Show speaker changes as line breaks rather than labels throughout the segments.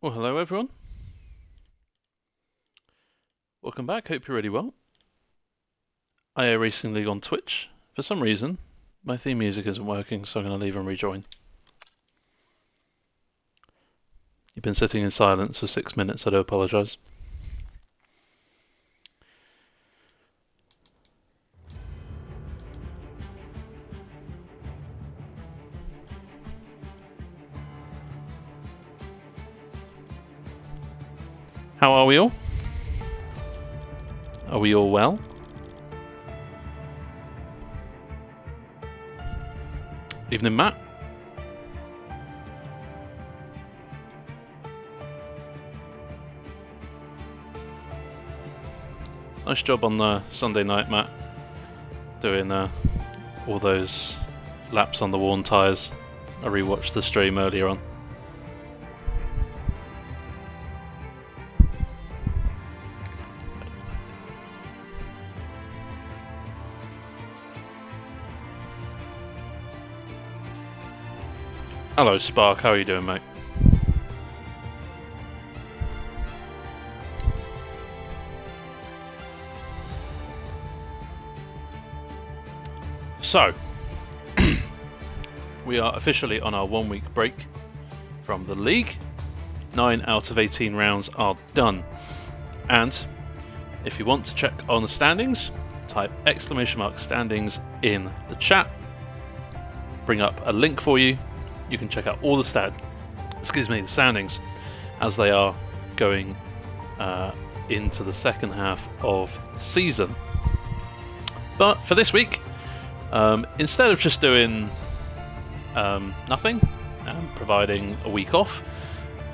Well, hello everyone. Welcome back, hope you're really well. IA Racing League on Twitch. For some reason, my theme music isn't working, so I'm going to leave and rejoin. You've been sitting in silence for 6 minutes, I do apologise. How are we all? Are we all well? Evening, Matt. Nice job on the Sunday night, Matt. Doing all those laps on the worn tyres. I rewatched the stream earlier on. Hello, Spark. How are you doing, mate? So, we are officially on our 1 week break from the league. 9 out of 18 rounds are done. And if you want to check on the standings, type !standings in the chat. Bring up a link for you. You can check out all the standings as they are going into the second half of the season. But for this week, instead of just doing nothing and providing a week off,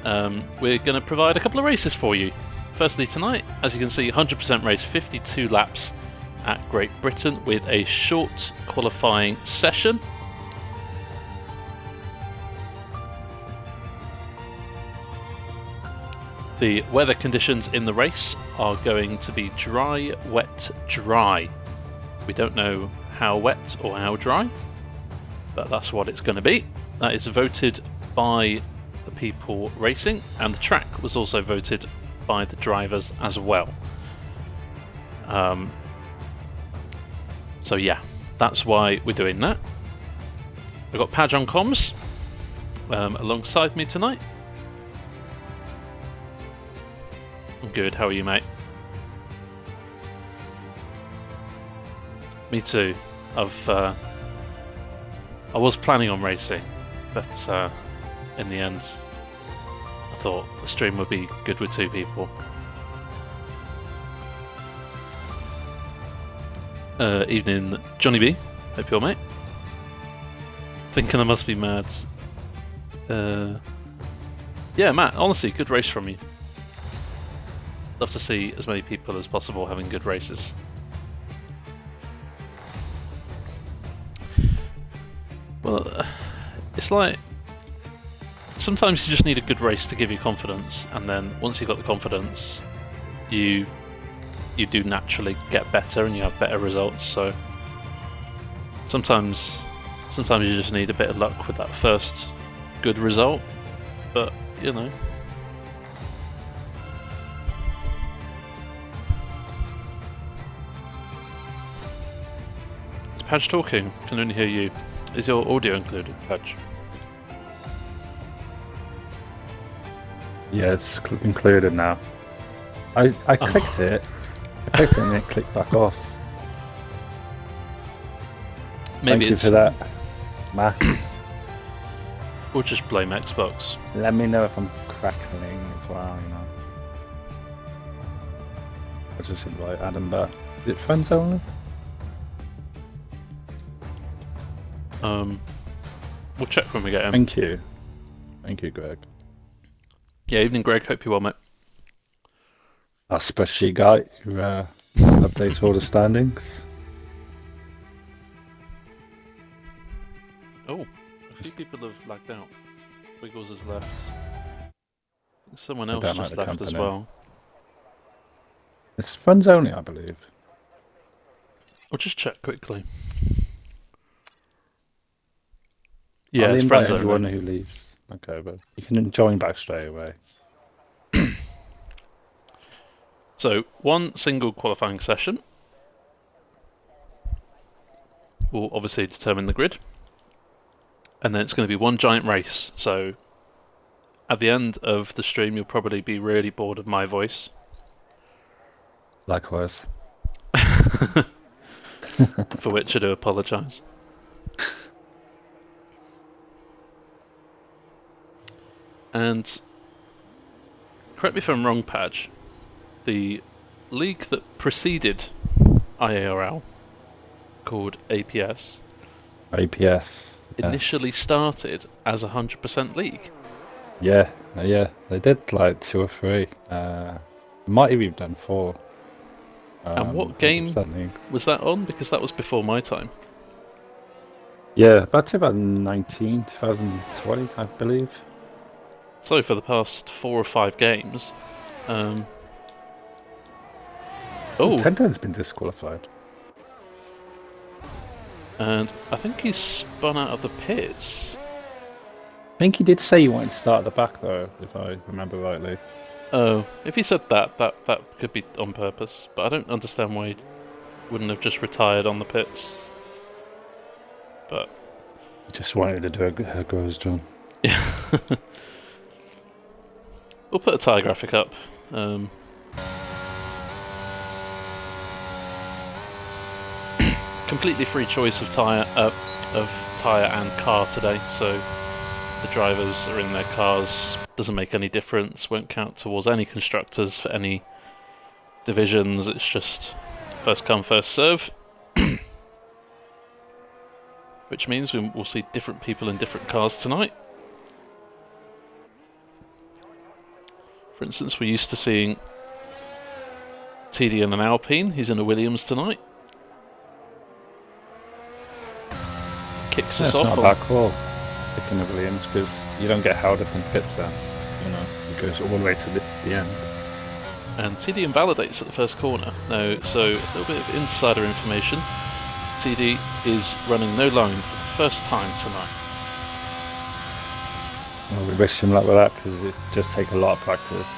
we're going to provide a couple of races for you. Firstly, tonight, as you can see, 100% race, 52 laps at Great Britain with a short qualifying session. The weather conditions in the race are going to be dry, wet, dry. We don't know how wet or how dry, but that's what it's going to be. That is voted by the people racing, and the track was also voted by the drivers as well. So yeah, that's why we're doing that. I've got Padge on comms alongside me tonight. I'm good, how are you, mate? Me too. I was planning on racing, but in the end, I thought the stream would be good with 2 people. Evening, Johnny B. Hope you're mate. Thinking I must be mad. Yeah, Matt, honestly, good race from you. Love to see as many people as possible having good races. Well, it's like sometimes you just need a good race to give you confidence, and then once you've got the confidence, you do naturally get better and you have better results. So sometimes you just need a bit of luck with that first good result, but you know. Is Padge talking? Can only hear you. Is your audio included, Padge?
Yeah, it's included now. I clicked it. I clicked it and it clicked back off.
Maybe
Thank you for that, Matt.
We'll just blame Xbox.
Let me know if I'm crackling as well, you know. I just invite Adam back. Is it friends only?
We'll check when we get him.
Thank you. Thank you, Greg.
Yeah, evening, Greg. Hope you're well, mate.
Our spreadsheet guy who updates all the standings.
Oh, a few people have lagged out. Wiggles has left. Someone else
don't
just
like the
left as
company.
well.
It's friends only, I believe.
We'll just check quickly. Yeah,
I'll
it's
invite
friends
anyone
only.
who leaves. Okay, but you can join back straight away.
So, one single qualifying session will obviously determine the grid. And then it's going to be one giant race. So, at the end of the stream, you'll probably be really bored of my voice.
Likewise.
For which I do apologise. And correct me if I'm wrong, Padge. The league that preceded IIRL, called APS, initially started as a 100% league.
Yeah, they did like 2 or 3. Might have even done 4.
And what game
leagues.
was that on? Because that was before my time.
Yeah, about 2019, 2020, I believe.
So for the past 4 or 5 games,
Tenten's been disqualified.
And I think he's spun out of the pits.
I think he did say he wanted to start at the back though, if I remember rightly.
Oh, if he said that could be on purpose. But I don't understand why he wouldn't have just retired on the pits. But
He just wanted to do a goes John.
yeah. We'll put a tyre graphic up. Completely free choice of tyre and car today, so the drivers are in their cars. Doesn't make any difference. Won't count towards any constructors for any divisions. It's just first come, first serve. Which means we'll see different people in different cars tonight. For instance, we're used to seeing TD in an Alpine. He's in a Williams tonight. Kicks us off.
It's not that cool, picking a Williams, because you don't get held up in pits then. You know, it goes all the way to the end.
And TD invalidates at the first corner. Now, so a little bit of insider information. TD is running no line for the first time tonight.
Well, we wish him luck with that, because it just takes a lot of practice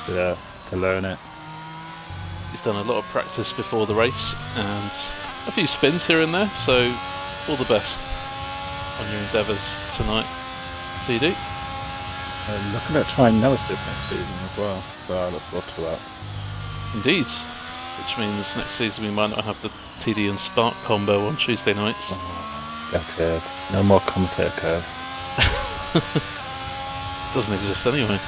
to learn it.
He's done a lot of practice before the race and a few spins here and there, so all the best on your endeavours tonight, TD.
Looking at trying Nemesis next season as well, so I look forward to that.
Indeed, which means next season we might not have the TD and Spark combo on Tuesday nights.
Oh, that's it. No more commentator curse.
Doesn't exist anyway.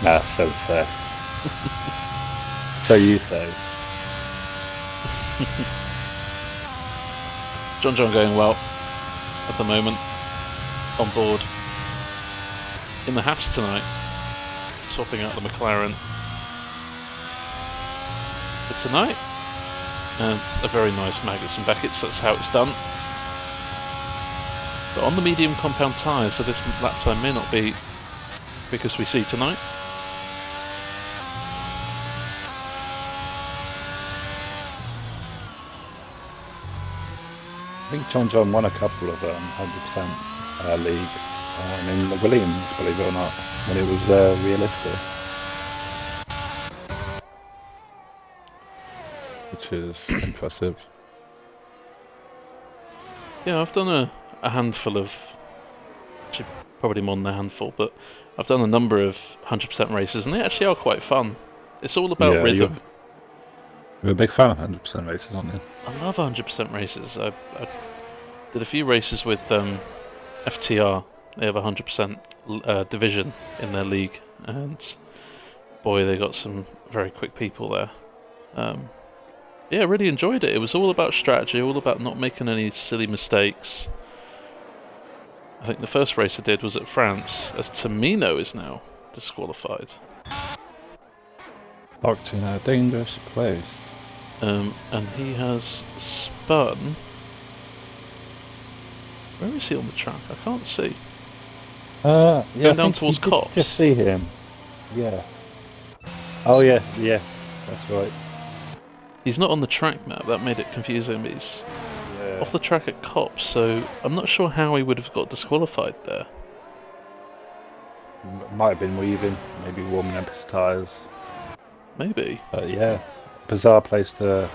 Nah, so sad. So you say.
John going well at the moment, on board in the Haas tonight, swapping out the McLaren for tonight, and a very nice Maggots and Beckett's. That's how it's done. But on the medium compound tyres, so this lap time may not be because we see tonight.
I think John won a couple of 100% leagues in the Williams, believe it or not, when it was realistic. Which is impressive.
Yeah, I've done a handful of, actually probably more than a handful, but I've done a number of 100% races, and they actually are quite fun. It's all about rhythm.
You're a big fan of 100% races, aren't you?
I love 100% races. I did a few races with FTR. They have a 100% division in their league, and boy, they got some very quick people there. Yeah, really enjoyed it. It was all about strategy, all about not making any silly mistakes. I think the first race I did was at France, as Tamino is now disqualified.
Locked in a dangerous place.
And he has spun. Where is he on the track? I can't see.
Yeah,
going down towards Cops.
Just see him. Yeah. Oh yeah, that's right.
He's not on the track map. That made it confusing. He's off the track at Cops, so I'm not sure how he would have got disqualified there.
Might have been weaving, maybe warming up his tyres.
Maybe.
But yeah, bizarre place to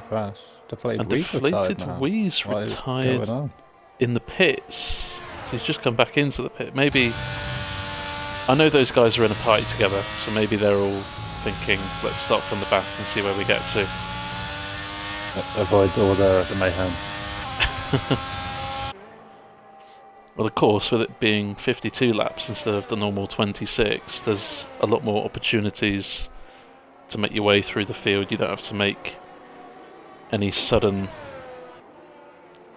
crash.
And
Wee's retired
deflated
now.
Wee's
What is
retired
going on?
in the pits. So he's just come back into the pit. Maybe... I know those guys are in a party together, so maybe they're all thinking, let's start from the back and see where we get to.
Avoid all the mayhem.
Well, of course, with it being 52 laps instead of the normal 26, there's a lot more opportunities to make your way through the field. You don't have to make any sudden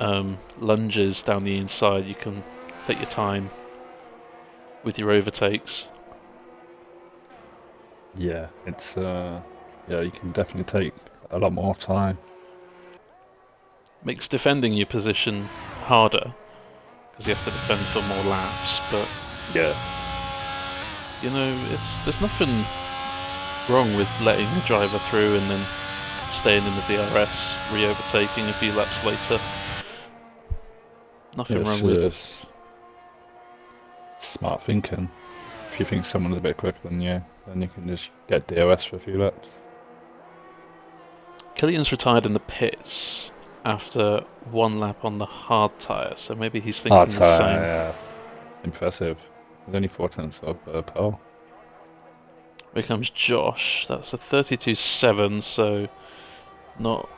lunges down the inside. You can take your time with your overtakes.
Yeah, it's yeah, you can definitely take a lot more time.
Makes defending your position harder because you have to defend for more laps, but
Yeah.
you know, there's nothing wrong with letting the driver through and then staying in the DRS, re-overtaking a few laps later. Nothing wrong with...
smart thinking. If you think someone's a bit quicker than you, then you can just get DRS for a few laps.
Killian's retired in the pits after one lap on the hard tyre, so maybe he's thinking the same.
Yeah. Impressive. There's only 4 tenths of pole.
Here comes Josh. That's a 32.7, so not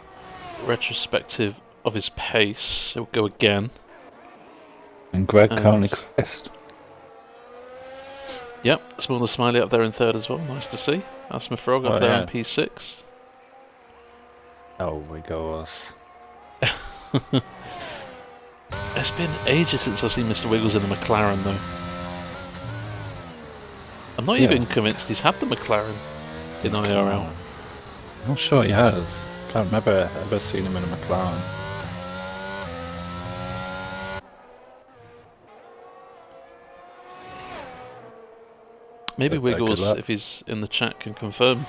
retrospective of his pace. He'll go again.
And Greg currently crest.
Yep, Smaller Smiley up there in third as well. Nice to see. Asthma Frog up there in P6.
Oh, we go us.
It's been ages since I've seen Mr. Wiggles in the McLaren, though. I'm not even convinced he's had the McLaren in IRL.
I'm not sure he has. Can't remember ever seen him in a McLaren.
Maybe Wiggles, if he's in the chat, can confirm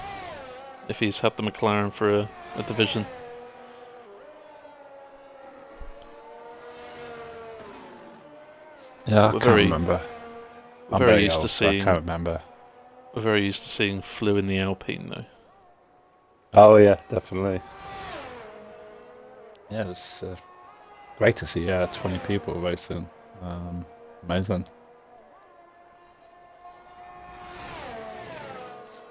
if he's had the McLaren for a division.
Yeah, I can't remember.
We're very used to
seeing. I can't remember.
We're very used to seeing Flew in the Alpine, though.
Oh yeah, definitely. Yeah, it's great to see. 20 people racing. Amazing.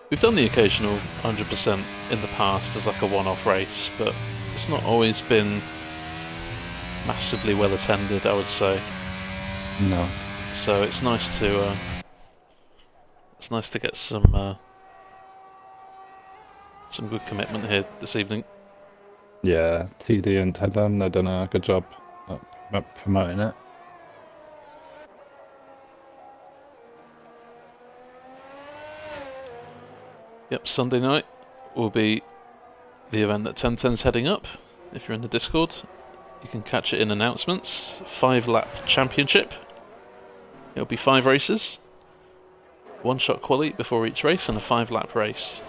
We've done the occasional 100% in the past as like a one-off race, but it's not always been massively well attended, I would say.
No.
So it's nice to get some good commitment here this evening.
Yeah, TD and Tedlam, they've done a good job at promoting it.
Yep, Sunday night will be the event that 1010's heading up. If you're in the Discord, you can catch it in announcements. 5-lap championship. It'll be 5 races. 1-shot quali before each race and a 5-lap race.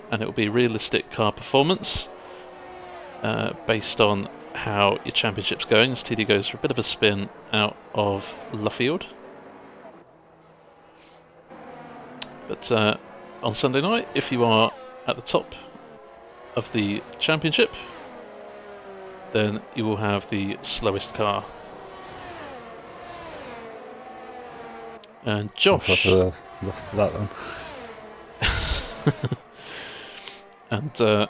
And it will be realistic car performance based on how your championship's going as TD goes for a bit of a spin out of Luffield. But on Sunday night, if you are at the top of the championship, then you will have the slowest car. And Josh...
that one.
And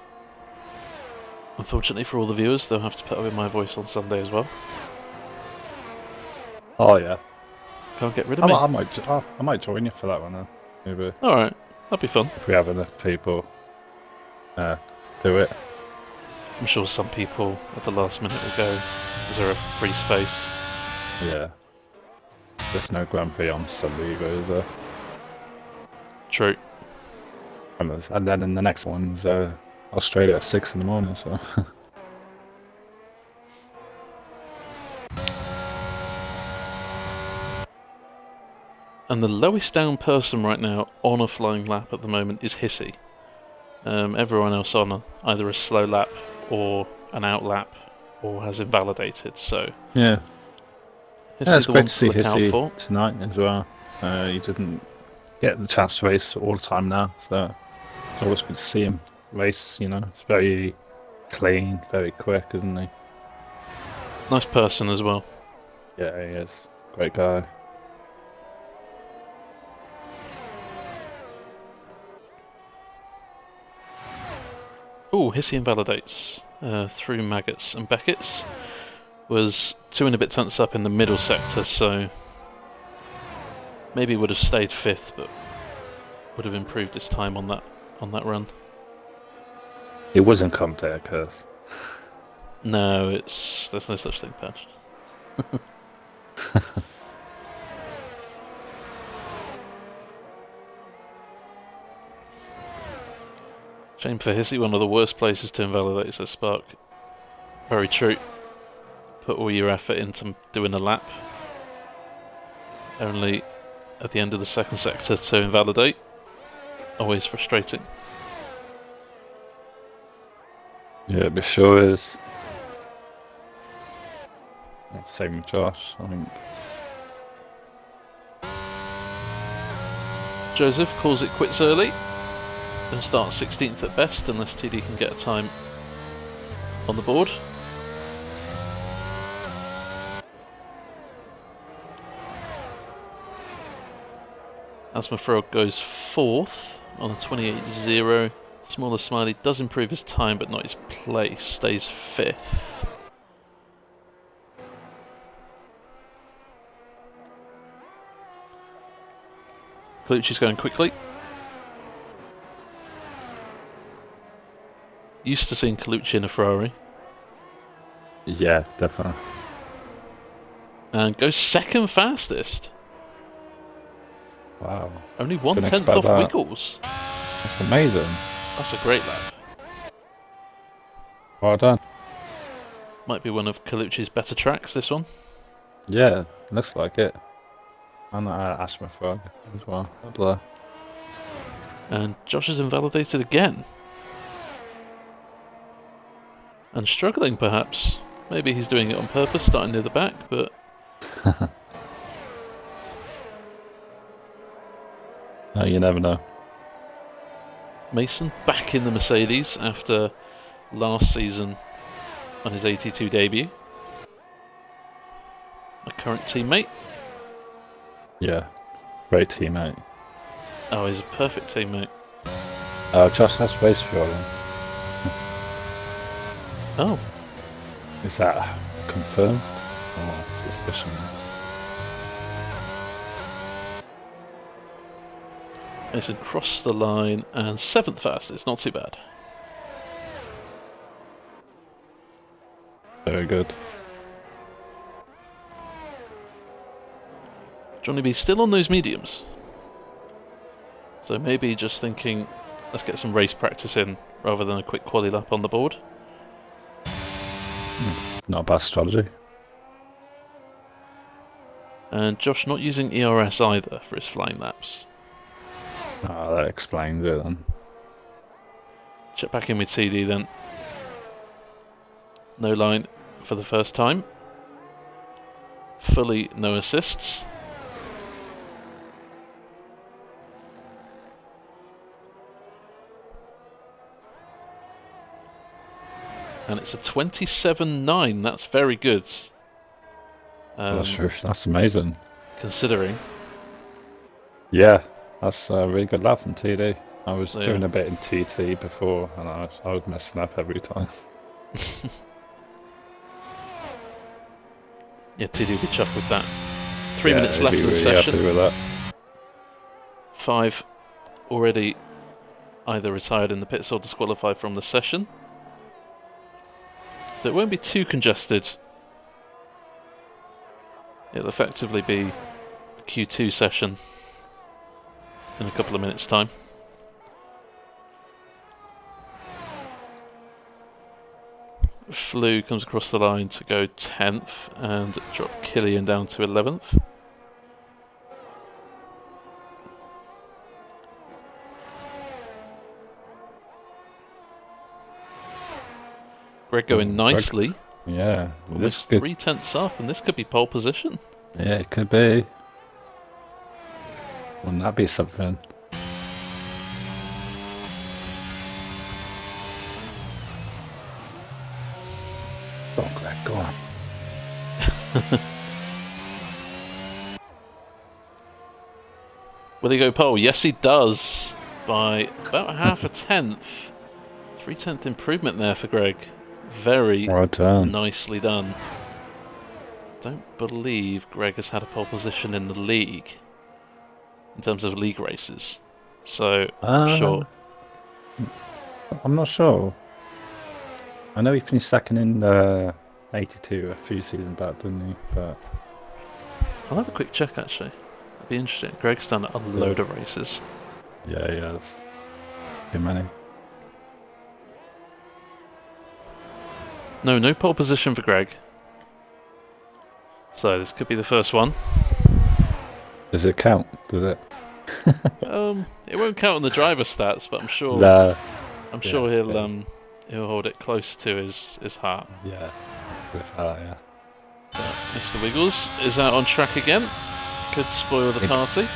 unfortunately for all the viewers, they'll have to put up with my voice on Sunday as well.
Oh yeah.
Can't get rid of me.
I might join you for that one then. Maybe.
Alright, that'd be fun.
If we have enough people do it.
I'm sure some people at the last minute will go. Is there a free space?
Yeah. There's no Grand Prix on Sunday either, is there?
True.
And then in the next one's Australia at 6 in the morning, so...
And the lowest down person right now on a flying lap at the moment is Hissy. Everyone else on either a slow lap or an out lap or has invalidated, so...
Yeah.
Hissy's
it's
the
great
one
to see
look out
Hissy
for.
tonight as well. He doesn't get the chance to race all the time now, so It's always good to see him race, you know. It's very clean, very quick, isn't he?
Nice person as well.
Yeah, he is. Great guy.
Oh, Hissy invalidates through Maggots and Beckett's. Was 2 and a bit tenths up in the middle sector, so maybe would have stayed 5th, but would have improved his time on that run.
It wasn't comp there, Curse.
No, there's no such thing, Patch. Shame for Hissy, one of the worst places to invalidate, says Spark. Very true. Put all your effort into doing a lap. Only at the end of the second sector to invalidate. Always frustrating.
Yeah, it sure is. Same with Josh, I think.
Joseph calls it quits early. And starts 16th at best unless TD can get a time on the board. Asthma Frog goes 4th on a 28.0. Smaller Smiley does improve his time but not his place. Stays 5th. Colucci's going quickly. Used to seeing Colucci in a Ferrari.
Yeah, definitely.
And goes 2nd fastest.
Wow.
Only 1/10
expect
off
that.
Wiggles.
That's amazing.
That's a great lap.
Well done.
Might be one of Colucci's better tracks, this one.
Yeah, looks like it. And Ashma Frog as well. Blur.
And Josh is invalidated again. And struggling, perhaps. Maybe he's doing it on purpose, starting near the back, but...
No, you never know.
Mason back in the Mercedes after last season on his 82 debut. My current teammate.
Yeah, great teammate.
Oh, he's a perfect teammate.
Josh has race fueling.
Oh.
Is that confirmed? Or suspicion?
Mason crossed the line and 7th fastest, not too bad.
Very good.
Johnny B still on those mediums. So maybe just thinking, let's get some race practice in rather than a quick quali lap on the board.
Not a bad strategy.
And Josh not using ERS either for his flying laps.
Oh, that explains it then.
Check back in with TD then. No line for the first time. Fully no assists. And it's a 27.9. That's very good.
That's amazing.
Considering.
Yeah, that's a really good lap from TD. I was
So,
doing a bit in TT before, and I was messing up every time.
Yeah, TD will be chuffed with that. 3
Yeah,
minutes
he'd
left
be
of the
really
session.
happy with that.
5 already either retired in the pits or disqualified from the session. So it won't be too congested. It'll effectively be a Q2 session in a couple of minutes' time. Flew comes across the line to go 10th and drop Killian down to 11th. Greg going nicely.
Yeah.
Almost 3/10 up, and this could be pole position.
Yeah, it could be. Wouldn't that be something?
Will he go pole? Yes, he does. By about half a tenth. 3/10 improvement there for Greg. Very
Well done.
nicely done. Don't believe Greg has had a pole position in the league. In terms of league races. So, sure.
I'm not sure. I know he finished second in 82 a few seasons back, didn't he? But
I'll have a quick check actually. That'd be interesting. Greg's done a load of races.
yeah, he has. Too many.
No pole position for Greg. So this could be the first one.
Does it count? Does it?
It won't count on the driver stats, but I'm sure.
No.
I'm sure he'll hold it close to his heart.
Yeah. With heart, yeah.
Mr. Wiggles is out on track again. Could spoil the party.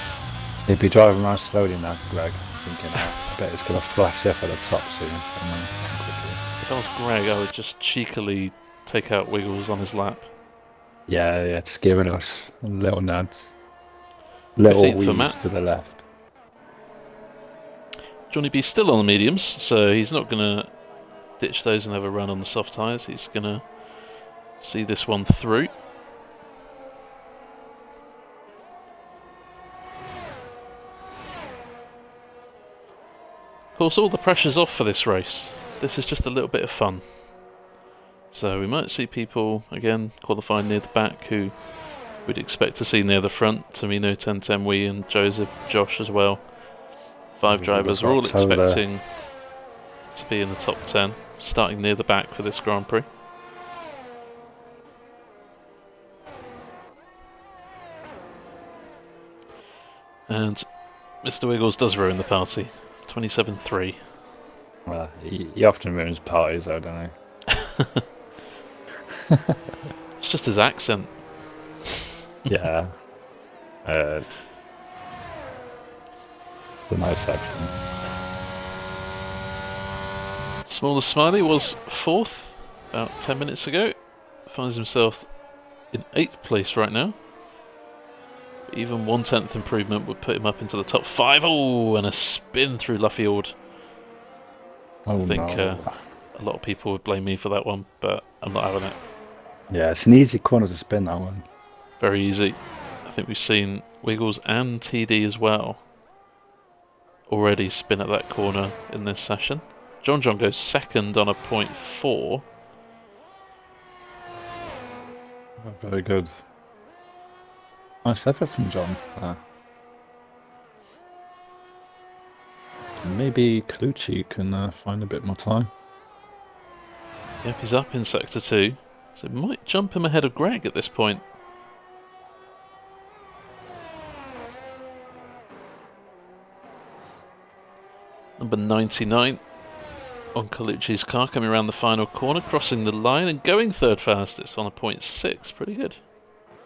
He'd be driving around slowly now, Greg. Thinking, I bet it's going to flash up at the top soon. So
If I was Greg, I would just cheekily take out Wiggles on his lap.
yeah, just giving us a little nudge. Little
15th for
weave
Matt.
to the left.
Johnny B's still on the mediums, so he's not going to ditch those and have a run on the soft tyres. He's going to see this one through. Of course, all the pressure's off for this race. This is just a little bit of fun. So we might see people, again, qualifying near the back who we'd expect to see near the front. Tamino, Tentemwe and Joseph, Josh as well. 5 drivers are all expecting to be in the top 10, starting near the back for this Grand Prix. And Mr. Wiggles does ruin the party. 27-3.
Well, he often ruins parties, though, don't he?
It's just his accent.
Yeah. The nice accent.
Smaller Smiley was 4th about 10 minutes ago. Finds himself in 8th place right now. Even 1/10 improvement would put him up into the top 5. Oh, and a spin through Luffield.
Oh,
I think
no.
a lot of people would blame me for that one, but I'm not having it.
Yeah, it's an easy corner to spin, that one.
Very easy. I think we've seen Wiggles and TD as well already spin at that corner in this session. John goes 2nd on a 0.4.
Oh, very good. Nice effort from John. Maybe Colucci can find a bit more time.
Yep, he's up in Sector 2, so it might jump him ahead of Greg at this point. Number 99 on Colucci's car, coming around the final corner, crossing the line and going 3rd fastest on a 0.6. Pretty good.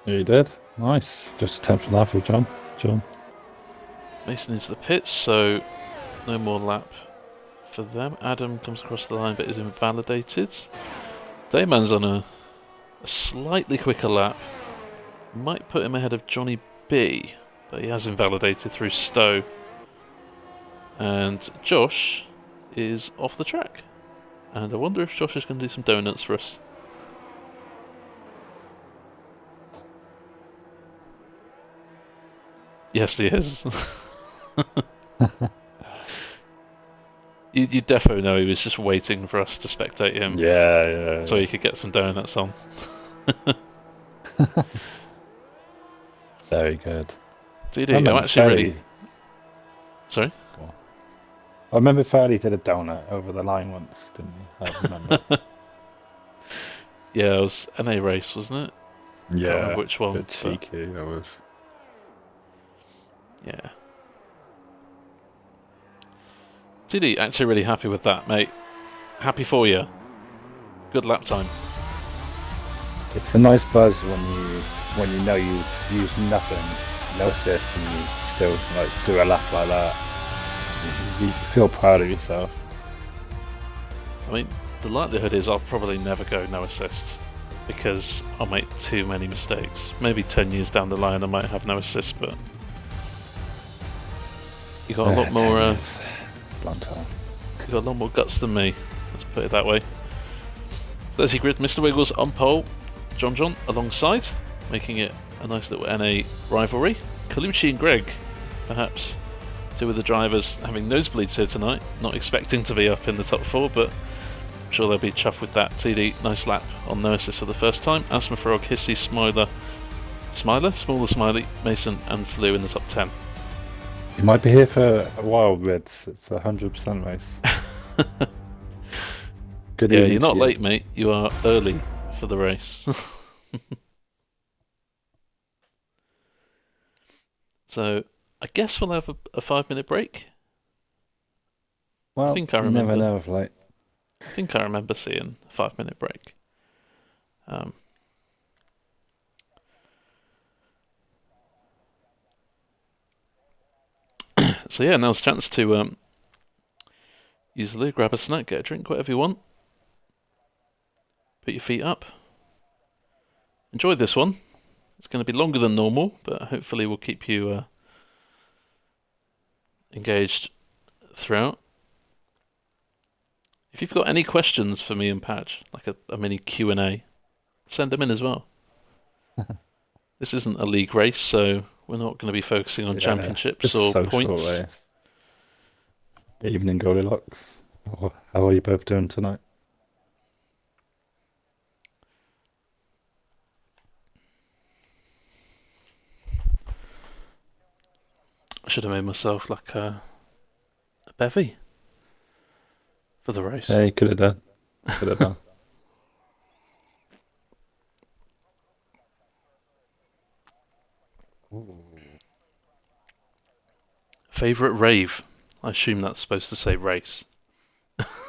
Yeah, he did. Nice. Just a 10th for that for John.
Mason into the pits, so no more lap for them. Adam comes across the line but is invalidated. Dayman's on a slightly quicker lap. Might put him ahead of Johnny B, but he has invalidated through Stowe. And Josh is off the track. And I wonder if Josh is going to do some donuts for us. Yes, he is. You defo know he was just waiting for us to spectate him.
Yeah.
So he could get some donuts on.
Very good.
DD, I'm actually really... Sorry?
I remember Fairley did a donut over the line once, didn't he? I remember.
Yeah, it was an A race, wasn't it?
Yeah.
Can't remember which one.
Bit cheeky, that was.
Yeah. TD, actually really happy with that, mate. Happy for you. Good lap time.
It's a nice buzz when you know you've used nothing, no assist, and you still like do a lap like that. You feel proud of yourself.
I mean, the likelihood is I'll probably never go no assist. because I'll make too many mistakes. Maybe 10 years down the line I might have no assist, but you got a lot more.
Long time.
You got a lot more guts than me. Let's put it that way. So there's your grid. Mr. Wiggles on pole. John alongside, making it a nice little NA rivalry. Colucci and Greg, perhaps two of the drivers having nosebleeds here tonight. Not expecting to be up in the top 4, but I'm sure they'll be chuffed with that. TD, nice lap on no assist for the first time. Asthma Frog, Hissy, Smaller Smiley, Mason, and Flew in the top 10.
You might be here for a while, Reds. It's a 100% race. Good
Yeah,
evening
you're not
to you.
late, mate. You are early for the race. So, I guess we'll have a 5-minute break.
Well,
think I
you never
remember.
know of late.
I think I remember seeing a 5-minute break. So yeah, now's a chance to use the loo, grab a snack, get a drink, whatever you want. Put your feet up. Enjoy this one. It's going to be longer than normal, but hopefully we'll keep you engaged throughout. If you've got any questions for me and Patch, like a mini Q&A, send them in as well. This isn't a league race, so we're not going to be focusing on championships
Just
or
social
points.
race. Evening Goldilocks. How are you both doing tonight?
I should have made myself like a bevy for the race.
Yeah, you could have done. Could have done.
Favourite rave? I assume that's supposed to say race.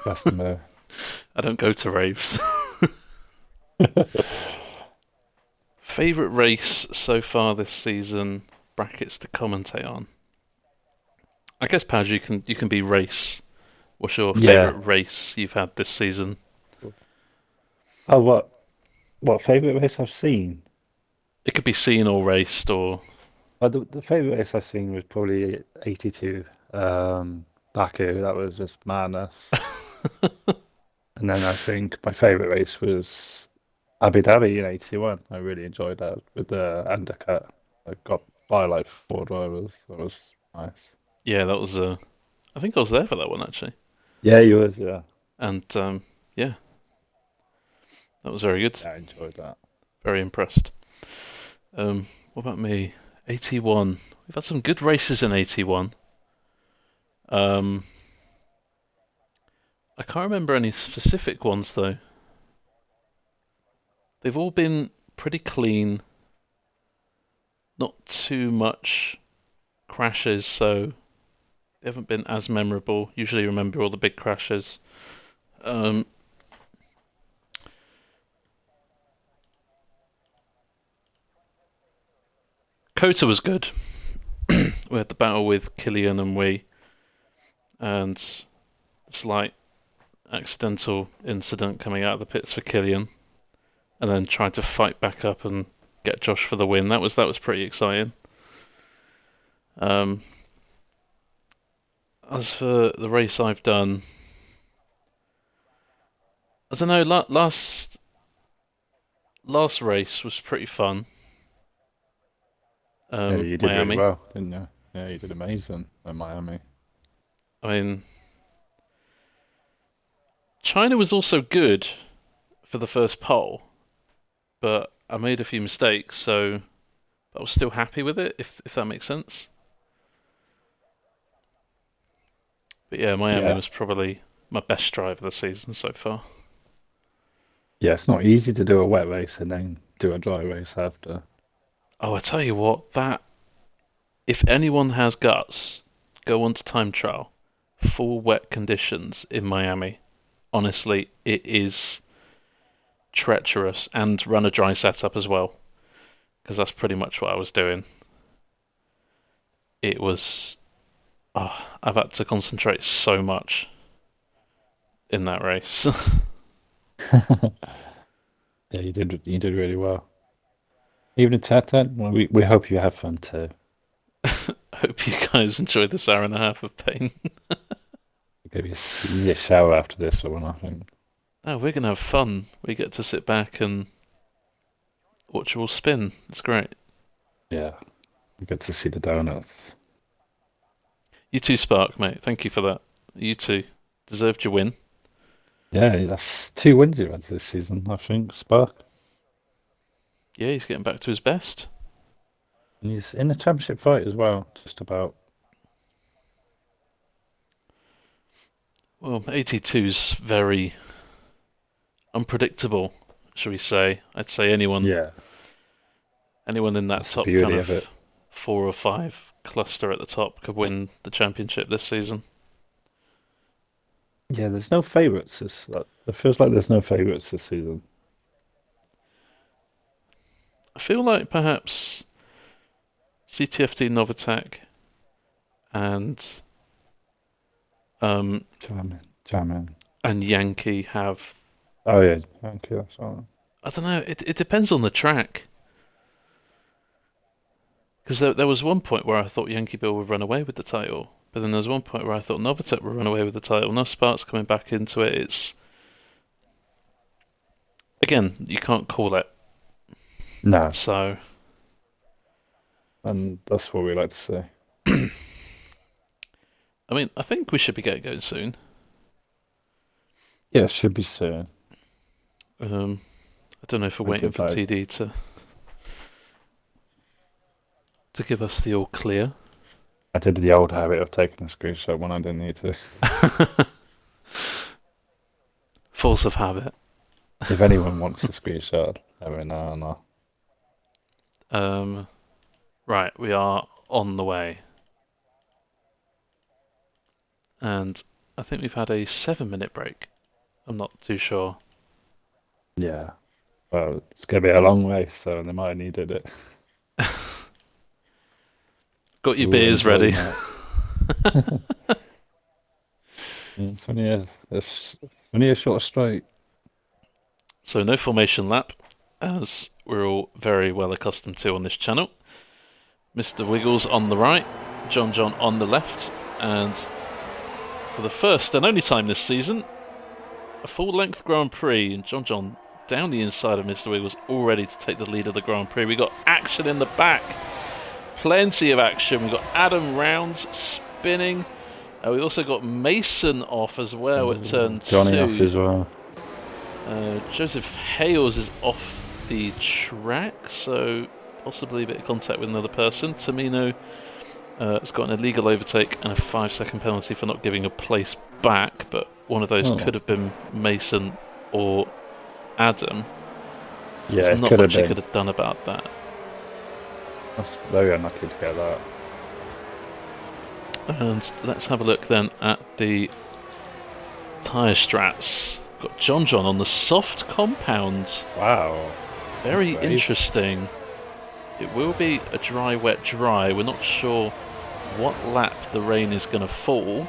Customer.
I don't go to raves. Favourite race so far this season? Brackets to commentate on. I guess, Paj, you can be race. What's your favourite race you've had this season?
Oh, what favourite race I've seen?
It could be seen or raced or...
The favourite race I've seen was probably 82 Baku. That was just madness. And then I think my favourite race was Abu Dhabi in 81. I really enjoyed that with the undercut. I got by like 4 drivers. That was nice.
Yeah, that was... I think I was there for that one, actually.
Yeah, you was, yeah.
And, yeah. That was very good.
Yeah, I enjoyed that.
Very impressed. What about me? 81. We've had some good races in 81. I can't remember any specific ones though. They've all been pretty clean. Not too much crashes, so they haven't been as memorable. Usually remember all the big crashes. Kota was good. We had the battle with Killian and Wee, and a slight accidental incident coming out of the pits for Killian, and then tried to fight back up and get Josh for the win. That was pretty exciting. As for the race I've done, I don't know. Last race was pretty fun.
Yeah, you did
Miami.
really well, didn't you? Yeah, you did amazing at Miami.
I mean, China was also good for the first pole, but I made a few mistakes, so I was still happy with it, if that makes sense. But yeah, Miami was probably my best drive of the season so far.
Yeah, it's not easy to do a wet race and then do a dry race after.
Oh, I tell you what, if anyone has guts, go on to time trial. Full wet conditions in Miami. Honestly, it is treacherous, and run a dry setup as well, because that's pretty much what I was doing. It was... I've had to concentrate so much in that race.
Yeah, you did. You did really well. Evening, Ted. Well, we hope you have fun too.
Hope you guys enjoyed this hour and a half of pain.
You need a shower after this or nothing.
Oh, we're gonna have fun. We get to sit back and watch you all spin. It's great.
Yeah, you get to see the donuts.
You too, Spark, mate. Thank you for that. You too. Deserved your win.
Yeah, that's 2 wins you've had this season, I think, Spark.
Yeah, he's getting back to his best.
And he's in the championship fight as well, just about.
Well, 82's very unpredictable, shall we say. I'd say anyone
Yeah,
in that
that's the
top kind
beauty of it.
of 4 or 5 cluster at the top could win the championship this season.
Yeah, there's no favourites. It feels like there's no favourites this season.
I feel like perhaps CTFT Novatek and um
Charmin.
and Yankee have.
Oh yeah, thank you. That's all.
I don't know. It depends on the track. Because there was one point where I thought Yankee Bill would run away with the title, but then there was one point where I thought Novatek would run away with the title. Now Spark's coming back into it. It's again, you can't call it.
No,
So
and that's what we like to see.
I mean, I think we should be getting going soon.
Yeah, it should be soon.
I don't know if we're
I
waiting
did
for
like.
TD to give us the all clear.
I did the old habit of taking a screenshot when I didn't need to.
Force of habit.
If anyone wants a screenshot, every now and
Right, we are on the way. And I think we've had a 7-minute break. I'm not too sure.
yeah. Well, it's gonna be a long race, so they might have needed it.
Got your
Ooh,
beers ready.
Yeah, it's only a short straight.
So no formation lap, as we're all very well accustomed to on this channel. Mr. Wiggles on the right, John on the left, and for the first and only time this season, a full-length Grand Prix, and John down the inside of Mr. Wiggles, all ready to take the lead of the Grand Prix. We got action in the back, plenty of action. We got Adam Rounds spinning. We also got Mason off as well at turn 2.
Johnny off as well.
Joseph Hales is off the track, so possibly a bit of contact with another person. Tamino has got an illegal overtake and a 5-second penalty for not giving a place back, but one of those could have been Mason or Adam. So
Yeah,
there's not
could have
much you
been.
could have done about that.
That's very unlucky to get that.
And let's have a look then at the tyre strats. Got John on the soft compound.
Wow.
Very
That's brave.
interesting. It will be a dry, wet, dry. We're not sure what lap the rain is going to fall.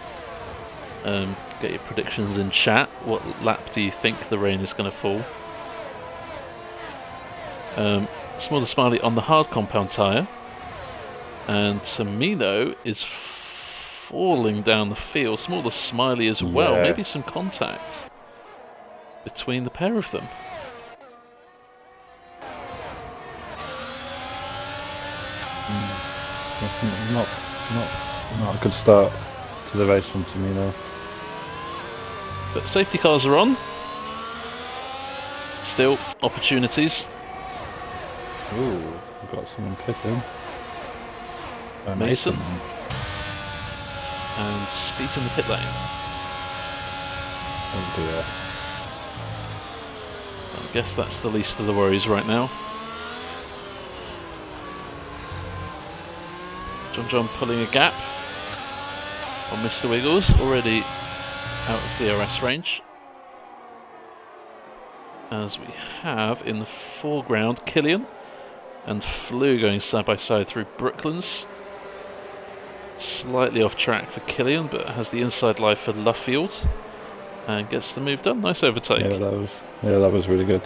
Get your predictions in chat. What lap do you think the rain is going to fall? Smaller Smiley on the hard compound tyre. And Tamino is falling down the field. Smaller Smiley as well.
Yeah.
Maybe some contact between the pair of them.
Not a good start to the race from Tamino.
But safety cars are on. Still opportunities.
Ooh, we've got someone pitting.
Mason. And speed in the pit lane.
Oh dear.
I guess that's the least of the worries right now. John pulling a gap on Mr. Wiggles, already out of DRS range. As we have in the foreground Killian and Flew going side by side through Brooklands. Slightly off track for Killian, but has the inside life for Luffield and gets the move done. Nice overtake.
Yeah, that was really good.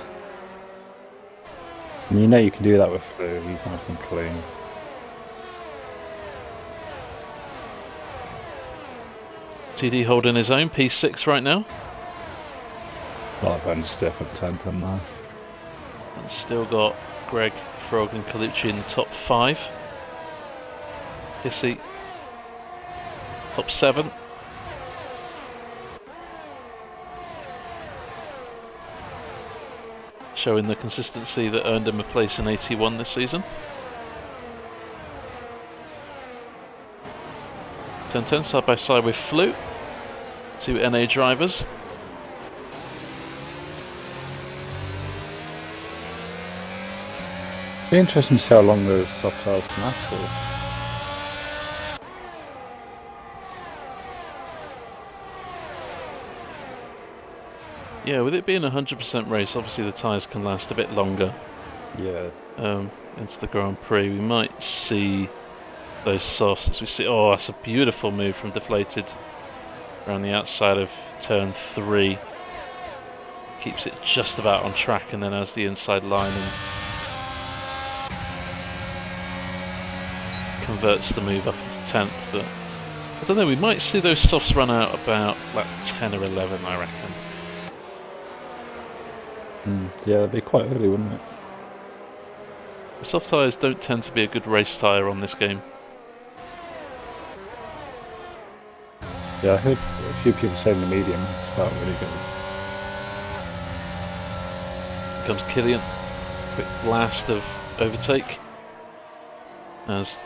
And you know you can do that with Flu. He's nice and clean.
TD holding his own, P6 right now.
A lot of understiff at 10 now.
And still got Greg, Frog and Colucci in the top 5. Hissy, top 7. Showing the consistency that earned him a place in 81 this season. 10-10 side by side with Flu. 2 NA drivers.
Be interesting to see how long those soft tiles can last for.
Yeah, with it being a 100% race, obviously the tyres can last a bit longer.
Yeah.
Into the Grand Prix, we might see those softs as we see. Oh, that's a beautiful move from Deflated around the outside of turn 3. Keeps it just about on track, and then has the inside line and converts the move up into 10th. But I don't know, we might see those softs run out about like 10 or 11, I reckon.
Yeah, that'd be quite early, wouldn't it?
The soft tyres don't tend to be a good race tyre on this game.
Yeah, I heard a few people saying the mediums felt really good.
Here comes Killian. Quick blast of overtake. As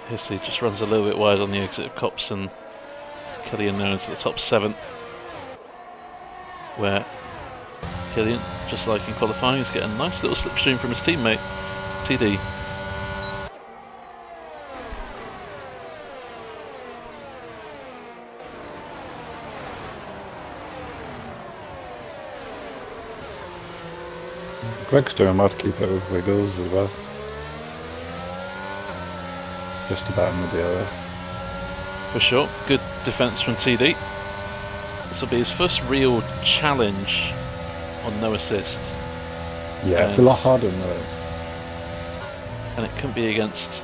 Hissy just runs a little bit wide on the exit of Cops, and Killian now into the top 7. Where Killian, just like in qualifying, is getting a nice little slipstream from his teammate, TD.
Greg's doing well to keep it with wiggles as well. Just about in the DRS.
For sure. Good defence from TD. This will be his first real challenge on no assist.
Yeah, it's a lot harder than those.
And it couldn't be against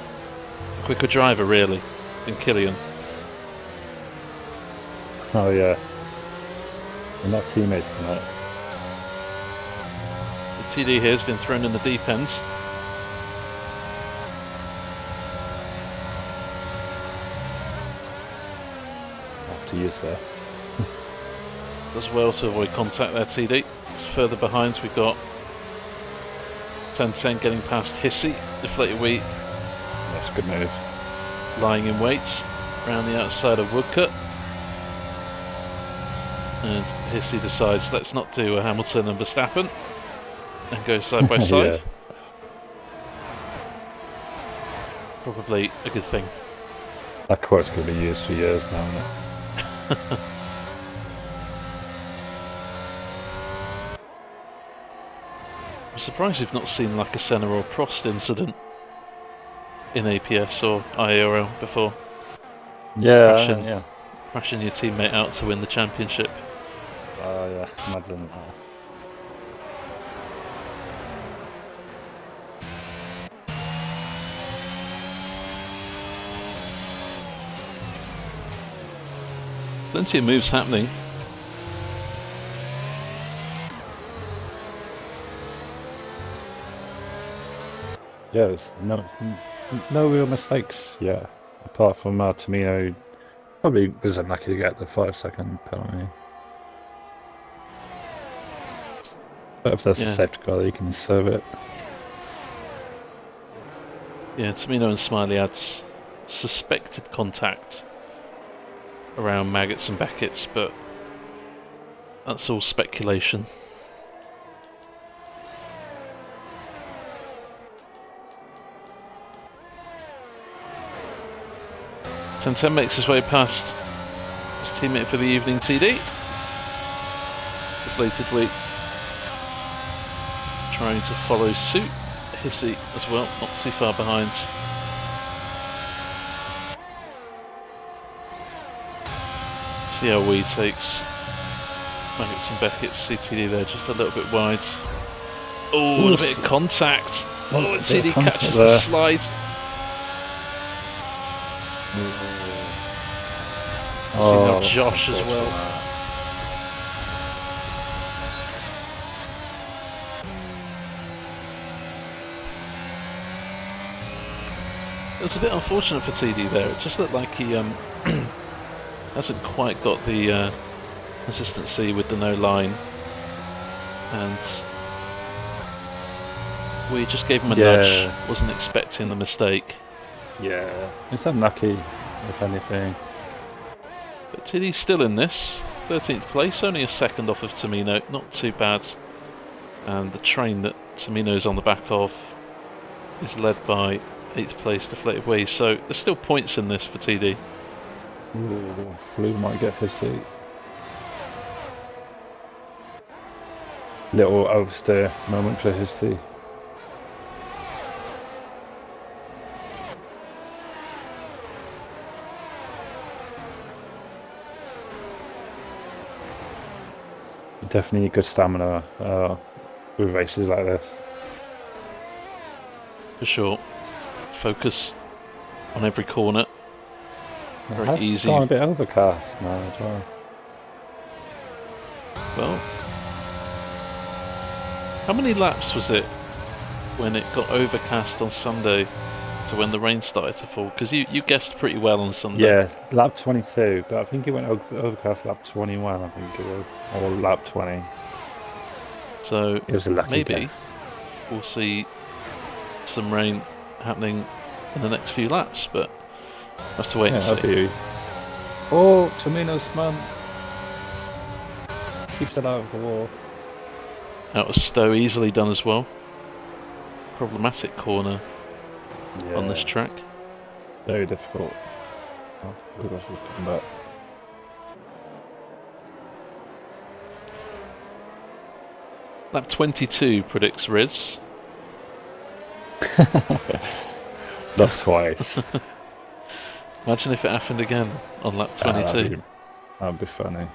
a quicker driver, really, than Killian.
Oh, yeah. We're not teammates tonight.
So TD here has been thrown in the deep end.
After you, sir.
Does well to avoid contact there, TD. It's further behind, we've got 10-10 getting past Hissy. Deflated Wheat.
That's a good move.
Lying in wait around the outside of Woodcut. And Hissy decides, let's not do a Hamilton and Verstappen, and go side by side.
Yeah.
Probably a good thing.
That quote's going to be used for years now, isn't it?
I'm surprised we've not seen like a Senna or Prost incident in APS or IIRL before.
Yeah,
Crashing your teammate out to win the championship.
Oh, yeah, imagine that.
Plenty of moves happening.
Yeah, there's no real mistakes yet, apart from Tamino probably was unlucky to get the 5-second penalty. But if there's a safety car, you can serve it.
Yeah, Tamino and Smiley had suspected contact around Maggots and Beckett's, but that's all speculation. Ten makes his way past his teammate for the evening, TD. Deflated Wheat trying to follow suit. Hissy as well, not too far behind. See how Wee takes Maggots and Beckett's. CTD there just a little bit wide. Oh, and a bit of contact. Oh, and
a bit
TD
of contact
catches the
there.
slide. I've seen now
that's
Josh as well.
unfortunate.
It was a bit unfortunate for TD there. It just looked like he hasn't quite got the consistency with the no line, and we just gave him a nudge. Wasn't expecting the mistake.
Yeah, it's unlucky, if anything.
But TD's still in this. 13th place, only a second off of Tamino. Not too bad. And the train that Tamino's on the back of is led by 8th place Deflated Ways. So there's still points in this for TD.
Ooh, Flew might get his seat. Little oversteer moment for his seat. Definitely need good stamina with races like this.
For sure. Focus on every corner. Very easy.
It's gone a bit overcast now as well.
Well, how many laps was it when it got overcast on Sunday to when the rain started to fall? Because you guessed pretty well on Sunday.
Yeah, lap 22, but I think it went overcast lap 21, I think it was, or lap 20.
So
it was a lucky
maybe
guess.
We'll see some rain happening in the next few laps, but we'll have to wait and see.
Oh, Tamino's man keeps it out of the wall.
Out of Stowe, easily done as well. Problematic corner on this track.
Very difficult. Oh, Lewis is coming back.
Lap 22 predicts Riz.
Not twice.
Imagine if it happened again on lap 22.
That'd be funny.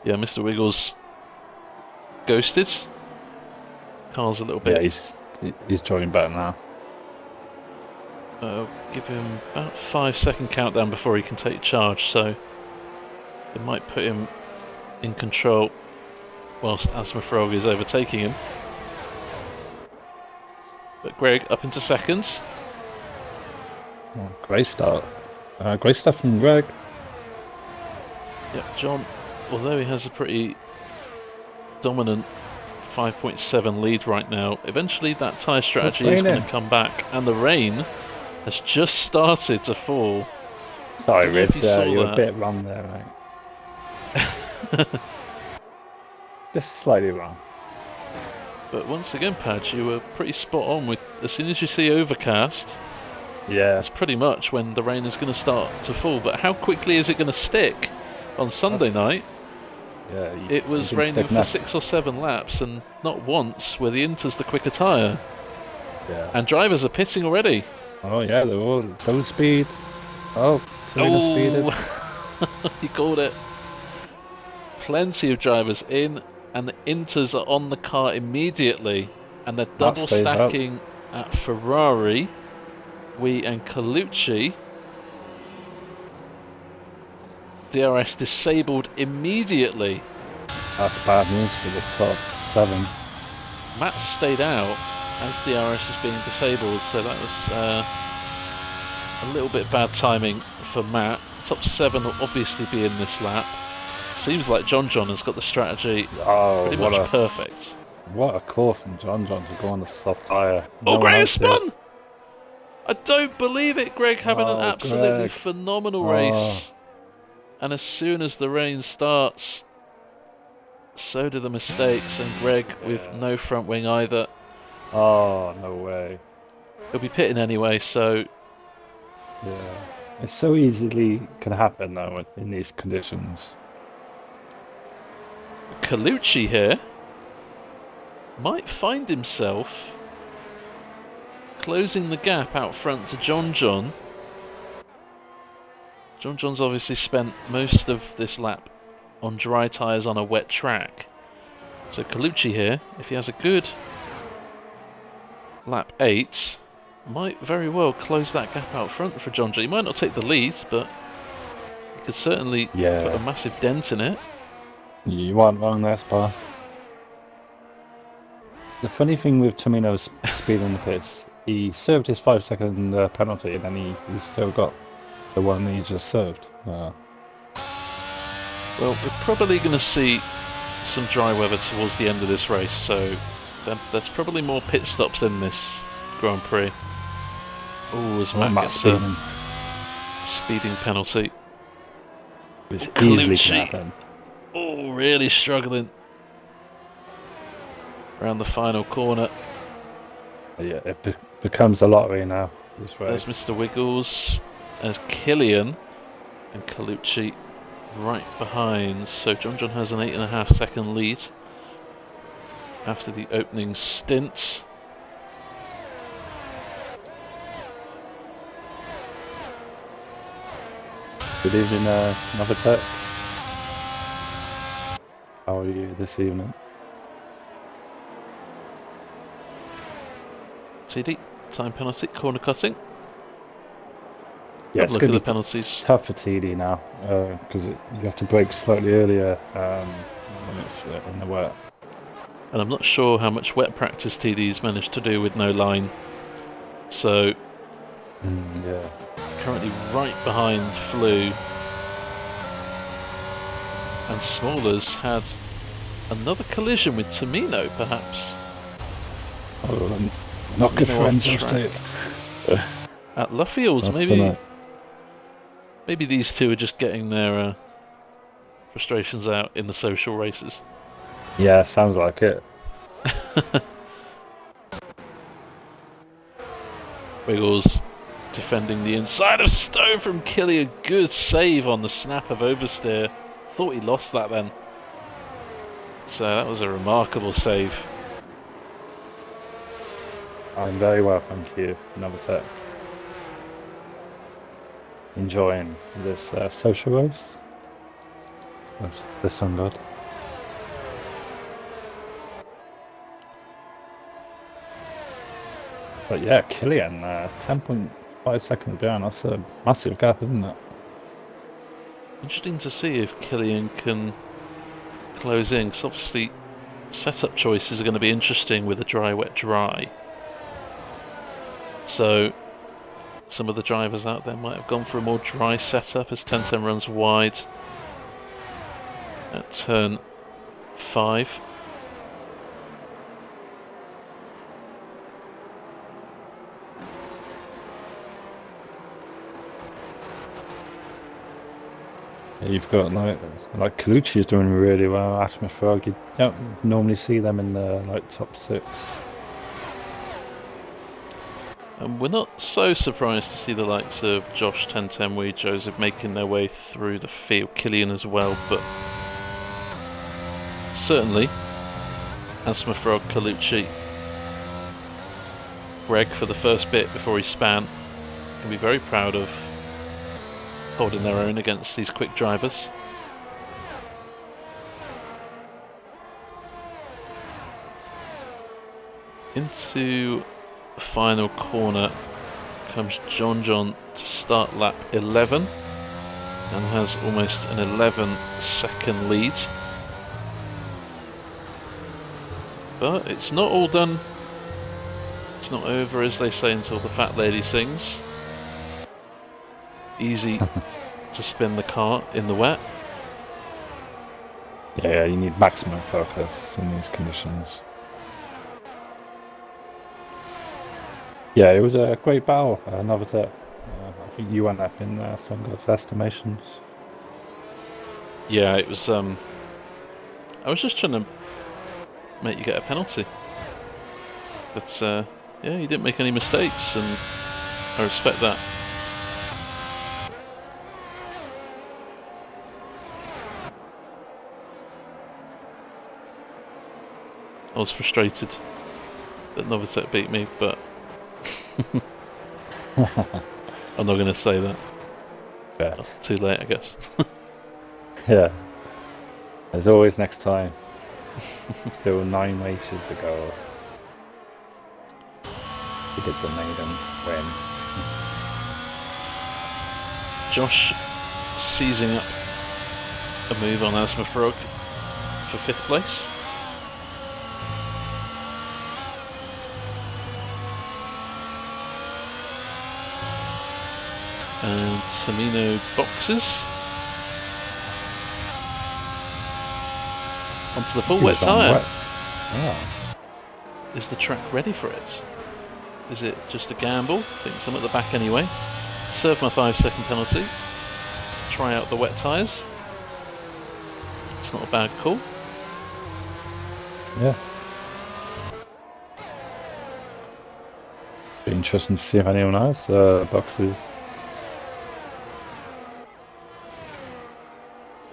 Yeah, Mr. Wiggles ghosted. Carl's a little bit.
Yeah, he's joining back now.
Give him about 5-second countdown before he can take charge, so it might put him in control whilst Asmafrog is overtaking him. But Greg up into seconds.
Oh, great start. Great stuff from Greg.
Yeah, John, although he has a pretty dominant 5.7 lead right now, eventually that tyre strategy is going to come back, and the rain has just started to fall.
Sorry, Rich, you're a bit wrong there, mate. Just slightly wrong.
But once again, Padge, you were pretty spot on with, as soon as you see overcast, that's pretty much when the rain is going to start to fall. But how quickly is it going to stick? On Sunday night, it was raining for 6 or 7 laps, and not once were the Inters the quicker tyre.
Yeah.
And drivers are pitting already.
Oh yeah, they're all double speed. Oh, speeded.
He called it. Plenty of drivers in, and the Inters are on the car immediately, and they're double stacking at Ferrari. Wee and Colucci. DRS disabled immediately.
That's bad news for the top 7.
Matt stayed out as DRS is being disabled, so that was a little bit bad timing for Matt. Top 7 will obviously be in this lap. Seems like John has got the strategy pretty much perfect.
What a call from John to go on the soft tyre.
Oh, Greg has spun! I don't believe it, Greg having an absolutely phenomenal race. And as soon as the rain starts, so do the mistakes, and Greg with no front wing either.
Oh, no way.
He'll be pitting anyway, so...
Yeah. It's so easily can happen though in these conditions.
Colucci here might find himself closing the gap out front to John. John's obviously spent most of this lap on dry tyres on a wet track. So Colucci here, if he has a good lap 8 might very well close that gap out front for John John. He might not take the lead, but he could certainly put a massive dent in it.
You weren't wrong there, Spa. The funny thing with Tomino's speed in the pits, he served his 5-second penalty, and then he's still got the one he just served.
Well, we're probably going to see some dry weather towards the end of this race, so there's probably more pit stops in this Grand Prix. Oh, as Matt gets a speeding penalty.
Which easily can happen.
Oh, really struggling around the final corner.
Yeah, it becomes a lottery now, this race.
There's Mr. Wiggles. There's Killian and Colucci right behind. So John John has an 8.5 second lead after the opening stint.
Good evening, Novatech. How are you this evening?
TD, time penalty, corner cutting.
Yeah, it's
look at the penalties.
Tough for TD now because you have to brake slightly earlier when it's in the wet.
And I'm not sure how much wet practice TD's managed to do with no line. So,
yeah.
Currently right behind Flew. And Smaller's had another collision with Tomino, perhaps.
Oh, not good friends,
at Luffields, maybe these two are just getting their frustrations out in the social races.
Yeah, sounds like it.
Wiggles defending the inside of Stowe from Killy. A good save on the snap of oversteer. Thought he lost that then. So that was a remarkable save.
I'm very well, thank you, Novatech. Enjoying this social race. That's the sun god. But yeah, Killian, 10.5 seconds behind. That's a massive gap, isn't it?
Interesting to see if Killian can close in, because obviously setup choices are going to be interesting with a dry, wet, dry. So some of the drivers out there might have gone for a more dry setup as 10-10 runs wide at turn 5.
You've got like Colucci's doing really well. Ashmith Frog, you don't normally see them in the top 6.
And we're not so surprised to see the likes of Josh, 10-10, Wee Joseph making their way through the field. Killian as well, but certainly Ashmith Frog, Colucci, Greg for the first bit before he span can be very proud of holding their own against these quick drivers. Into the final corner comes John John to start lap 11 and has almost an 11-second lead. But it's not all done. It's not over, as they say, until the fat lady sings. Easy to spin the car in the wet.
Yeah, you need maximum focus in these conditions. Yeah, it was a great battle. Novatech. I think you went up in some God's estimations.
Yeah, it was. I was just trying to make you get a penalty, but yeah, you didn't make any mistakes, and I respect that. I was frustrated that Novatech beat me, but I'm not going to say that. Oh, too late, I guess.
Yeah. As always, next time. Still 9 races to go. He did the maiden win.
Josh seizing up a move on Asma Frog for 5th place. And Tamino boxes. Onto the full wet tyre.
Oh.
Is the track ready for it? Is it just a gamble? Thinks I'm at the back anyway. Serve my 5-second penalty. Try out the wet tyres. It's not a bad call.
Yeah. Be interesting to see if anyone else boxes.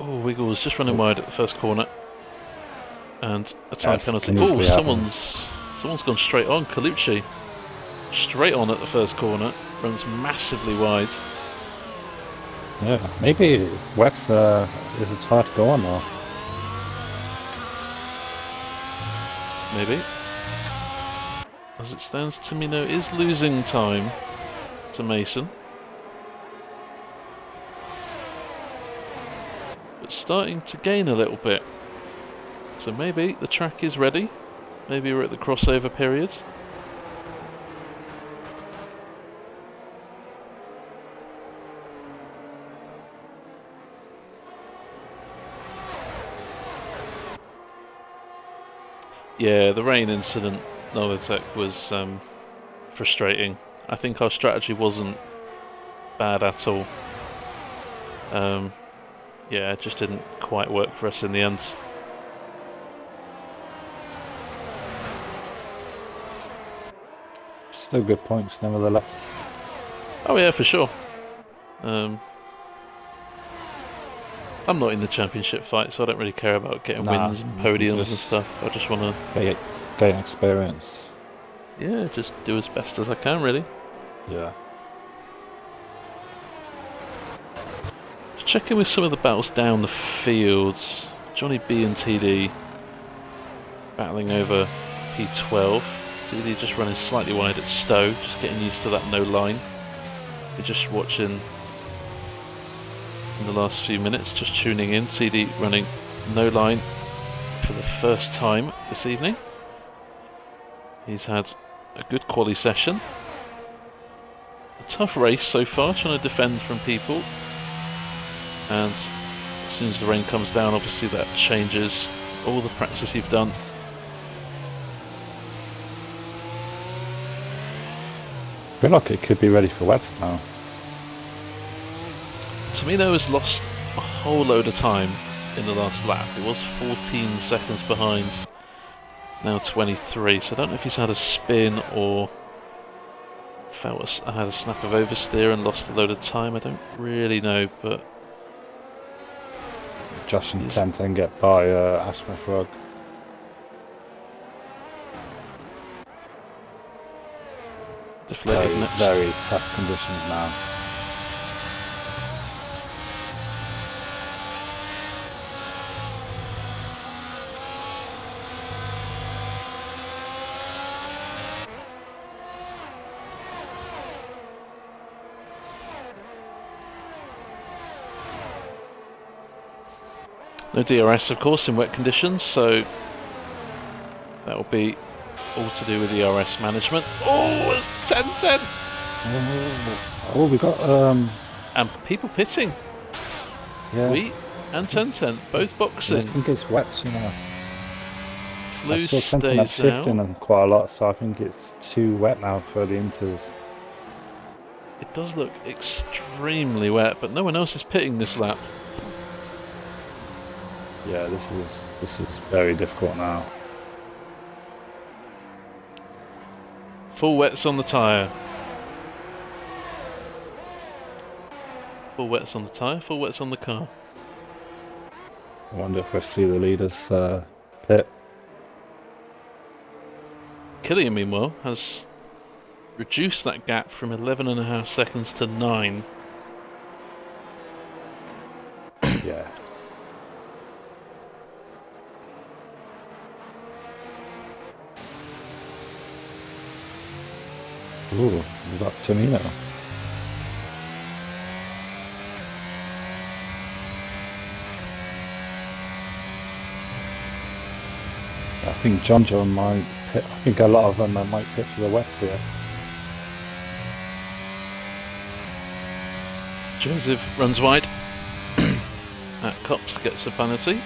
Oh, Wiggles just running wide at the first corner. And a time
Yes,
penalty.
can
Oh,
easily happen.
someone's gone straight on. Colucci. Straight on at the first corner. Runs massively wide.
Yeah, maybe wet's is a tyre to go on now.
Maybe. As it stands, Tamino is losing time to Mason. But starting to gain a little bit. So maybe the track is ready. Maybe we're at the crossover period. Yeah, the rain incident, Novotech, was frustrating. I think our strategy wasn't bad at all. Yeah, it just didn't quite work for us in the end.
Still good points, nevertheless.
Oh yeah, for sure. I'm not in the championship fight, so I don't really care about getting wins and podiums and stuff. I just want to
gain experience.
Yeah, just do as best as I can, really.
Yeah.
Just checking with some of the battles down the fields. Johnny B and TD battling over P12. TD just running slightly wide at Stowe, just getting used to that no line. We're just watching in the last few minutes, just tuning in. TD running no line for the first time this evening. He's had a good quali session. A tough race so far, trying to defend from people. And as soon as the rain comes down, obviously that changes all the practice you've done.
I feel like it could be ready for wets now.
Tamino has lost a whole load of time in the last lap. It was 14 seconds behind, now 23. So I don't know if he's had a spin or had a snap of oversteer and lost a load of time. I don't really know, but
Josh and Tenten get by Asma Frog.
deflated next.
Very tough conditions now.
No DRS, of course, in wet conditions, so that will be all to do with DRS management. Oh, it's 10-10!
Oh, we got
And people pitting.
yeah.
We and 10-10, both
I
boxing.
think it's wet, you know.
Flu
I saw Tenten
stays
shifting
out.
them quite a lot, so I think it's too wet now for the Inters.
It does look extremely wet, but no one else is pitting this lap.
Yeah, this is very difficult now.
Full wets on the tyre. Full wets on the tyre, full wets on the car.
I wonder if we'll see the leaders pit.
Killian, meanwhile, has reduced that gap from 11.5 seconds to 9.
Yeah. Ooh, is that Tamino? I think John might pit. I think a lot of them might pit for the wets here.
Joseph runs wide. At Cops gets a penalty.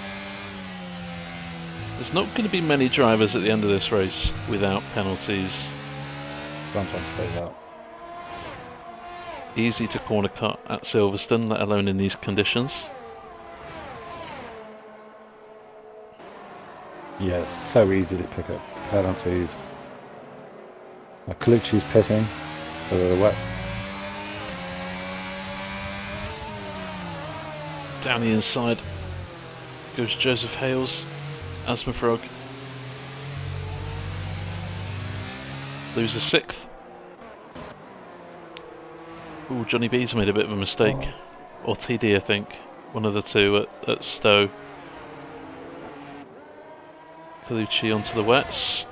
There's not going to be many drivers at the end of this race without penalties.
John stays out.
Easy to corner cut at Silverstone, let alone in these conditions.
Yeah, it's so easy to pick up penalties. Colucci's pitting for the wets.
Down the inside goes Joseph Hales. Asmafrog loses 6th. Ooh, Johnny B's made a bit of a mistake. Or TD, I think. One of the two at Stowe. Colucci onto the wets.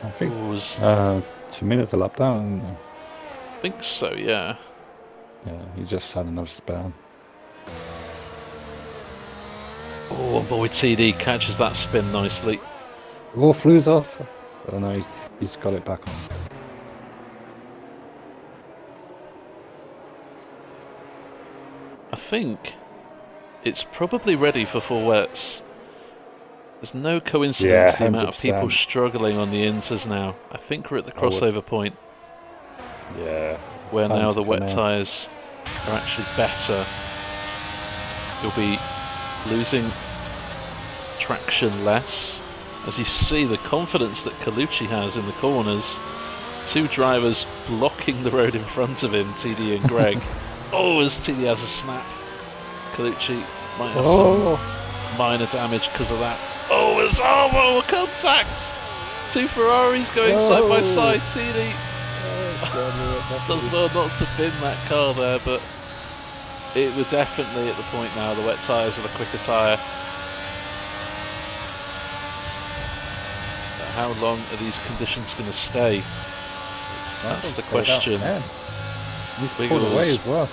I think 2 minutes a lap down.
I think so, yeah.
Yeah, he just had another spell.
Oh, and boy, TD catches that spin nicely.
Oh, flews off. Oh no, he's got it back on.
I think it's probably ready for 4 wets. There's no coincidence the amount of people struggling on the inters now. I think we're at the crossover point.
Yeah.
Where now the wet tyres are actually better. You'll be losing traction less. As you see the confidence that Colucci has in the corners. 2 drivers blocking the road in front of him, TD and Greg. Oh, as TD has a snap. Colucci might have some minor damage because of that. Oh, it's contact! 2 Ferraris going side by side. TD does well not to bin that car there, but it was definitely at the point now. The wet tyres are the quicker tyre. But how long are these conditions going to stay? That's the question.
He's pulled away as well.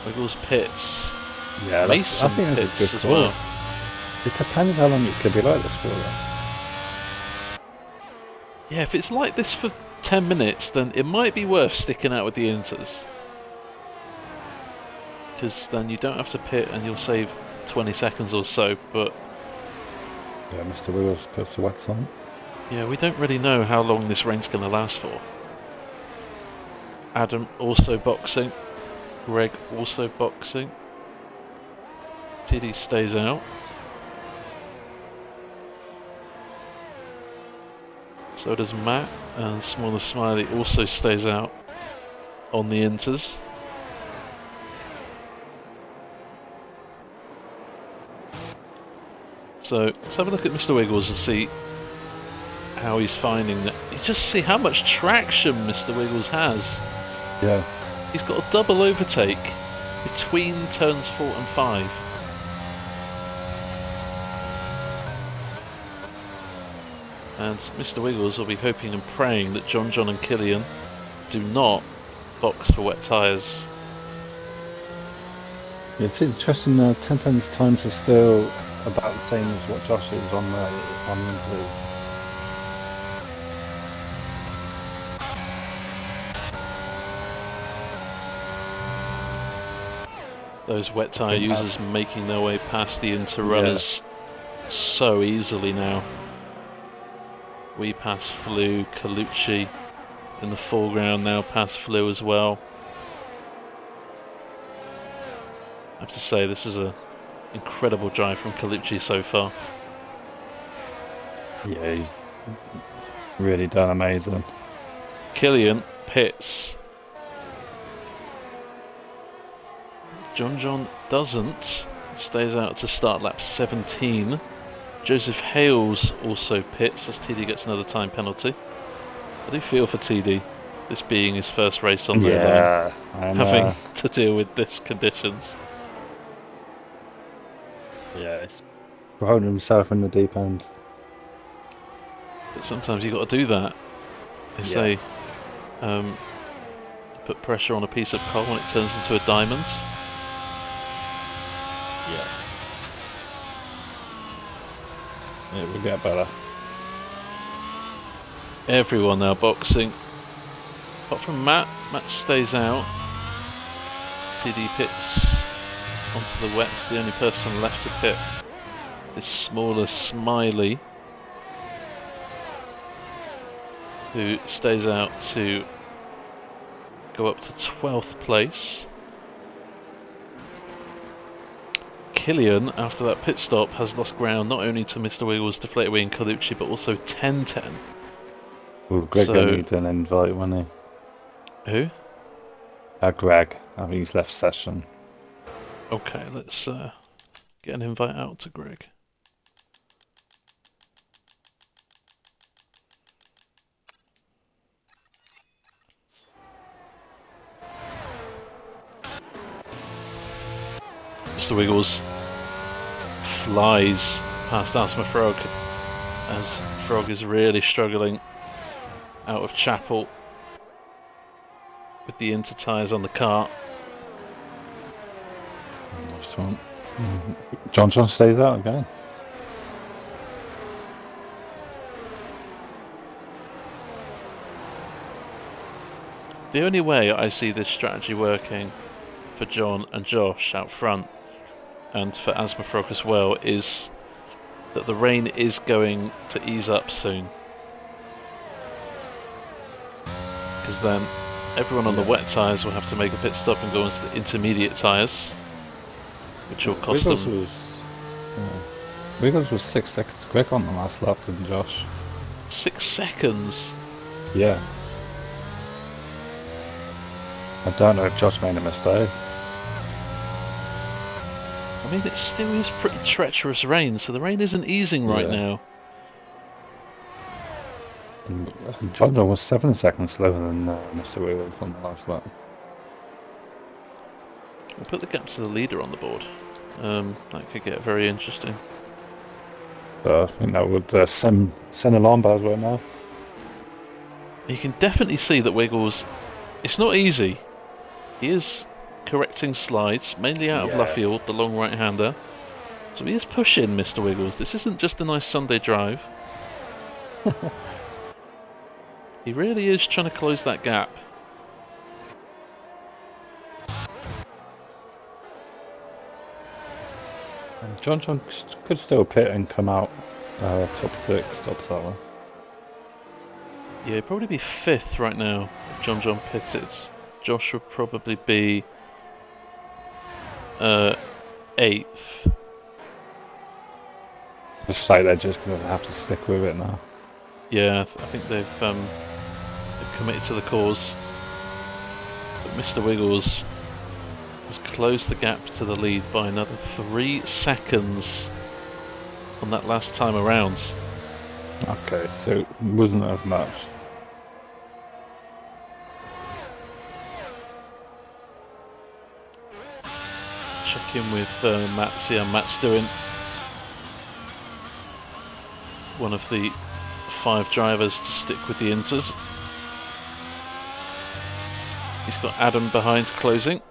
Wiggles pits.
Yeah,
Mason
I think that's
pits
a good
as
call.
well.
It depends how long it could be like this for.
Yeah, if it's like this for 10 minutes, then it might be worth sticking out with the inters. Because then you don't have to pit and you'll save 20 seconds or so, but...
Yeah, Mr. Wiggles puts the wets on.
Yeah, we don't really know how long this rain's going to last for. Adam also boxing. Greg also boxing. TD stays out. So does Matt, and Smaller Smiley also stays out on the inters. So let's have a look at Mr. Wiggles and see how he's finding that. You just see how much traction Mr. Wiggles has.
Yeah.
He's got a double overtake between turns 4 and 5. And Mr. Wiggles will be hoping and praying that John and Killian do not box for wet tyres.
It's interesting, 10 times times are still about the same as what Josh is on the
Those wet tyre users making their way past the inter-runners so easily now. We pass Flew, Colucci in the foreground now pass Flew as well. I have to say this is an incredible drive from Colucci so far.
Yeah, he's really done amazing.
Killian pits. John doesn't. Stays out to start lap 17. Joseph Hales also pits as TD gets another time penalty. I do feel for TD, this being his first race on the line, having to deal with this conditions.
Yeah, he's throwing himself in the deep end.
But sometimes you've got to do that. They say, put pressure on a piece of coal and it turns into a diamond.
Yeah. It will get better.
Everyone now boxing. Apart from Matt. Matt stays out. TD pits onto the wets. The only person left to pit is smaller Smiley, who stays out to go up to 12th place. Killian, after that pit stop, has lost ground not only to Mr. Wiggles, Deflateaway and Colucci, but also 10-10.
Well, Greg needs an invite, won't he?
Who?
Greg. I think he's left session.
Okay, let's get an invite out to Greg. Mr. Wiggles flies past Asthma Frog as Frog is really struggling out of Chapel with the inter tyres on the car.
Nice one. John stays out again.
The only way I see this strategy working for John and Josh out front, and for Asthma Frog as well, is that the rain is going to ease up soon. Because then everyone on the wet tyres will have to make a pit stop and go into the intermediate tyres, which will cost them...
Wiggles was 6 seconds quick on the last lap than Josh.
6 seconds?
Yeah. I don't know if Josh made a mistake.
I mean, it still is pretty treacherous rain, so the rain isn't easing right now.
And John was 7 seconds slower than Mr. Wiggles on the last lap.
We'll put the gap to the leader on the board. That could get very interesting.
I think that would send alarm bells right now.
You can definitely see that Wiggles... It's not easy. He is correcting slides, mainly out of Luffield, the long right-hander. So he is pushing Mr. Wiggles. This isn't just a nice Sunday drive. He really is trying to close that gap.
And John could still pit and come out top 6, top 7.
Yeah, he'd probably be 5th right now if John pitted. Josh would probably be 8th.
Looks like they're just going to have to stick with it now.
Yeah, I think they've committed to the cause. But Mr. Wiggles has closed the gap to the lead by another 3 seconds on that last time around.
Okay, so it wasn't as much.
Check in with Matt, see how Matt's doing. One of the 5 drivers to stick with the inters. He's got Adam behind closing.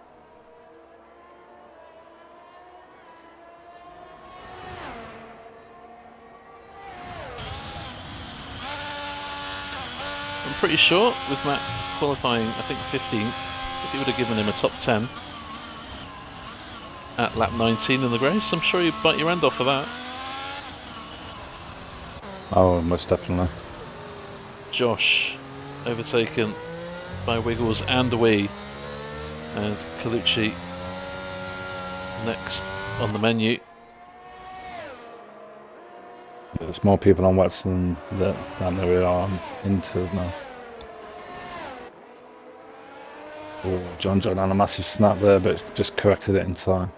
I'm pretty sure with Matt qualifying, I think 15th, if he would have given him a top 10 at lap 19 in the race, I'm sure you'd bite your hand off for that.
Oh, most definitely.
Josh overtaken by Wiggles and Wee, and Colucci next on the menu.
There's more people on wets than there really are on inters now. Oh, John had a massive snap there, but just corrected it in time.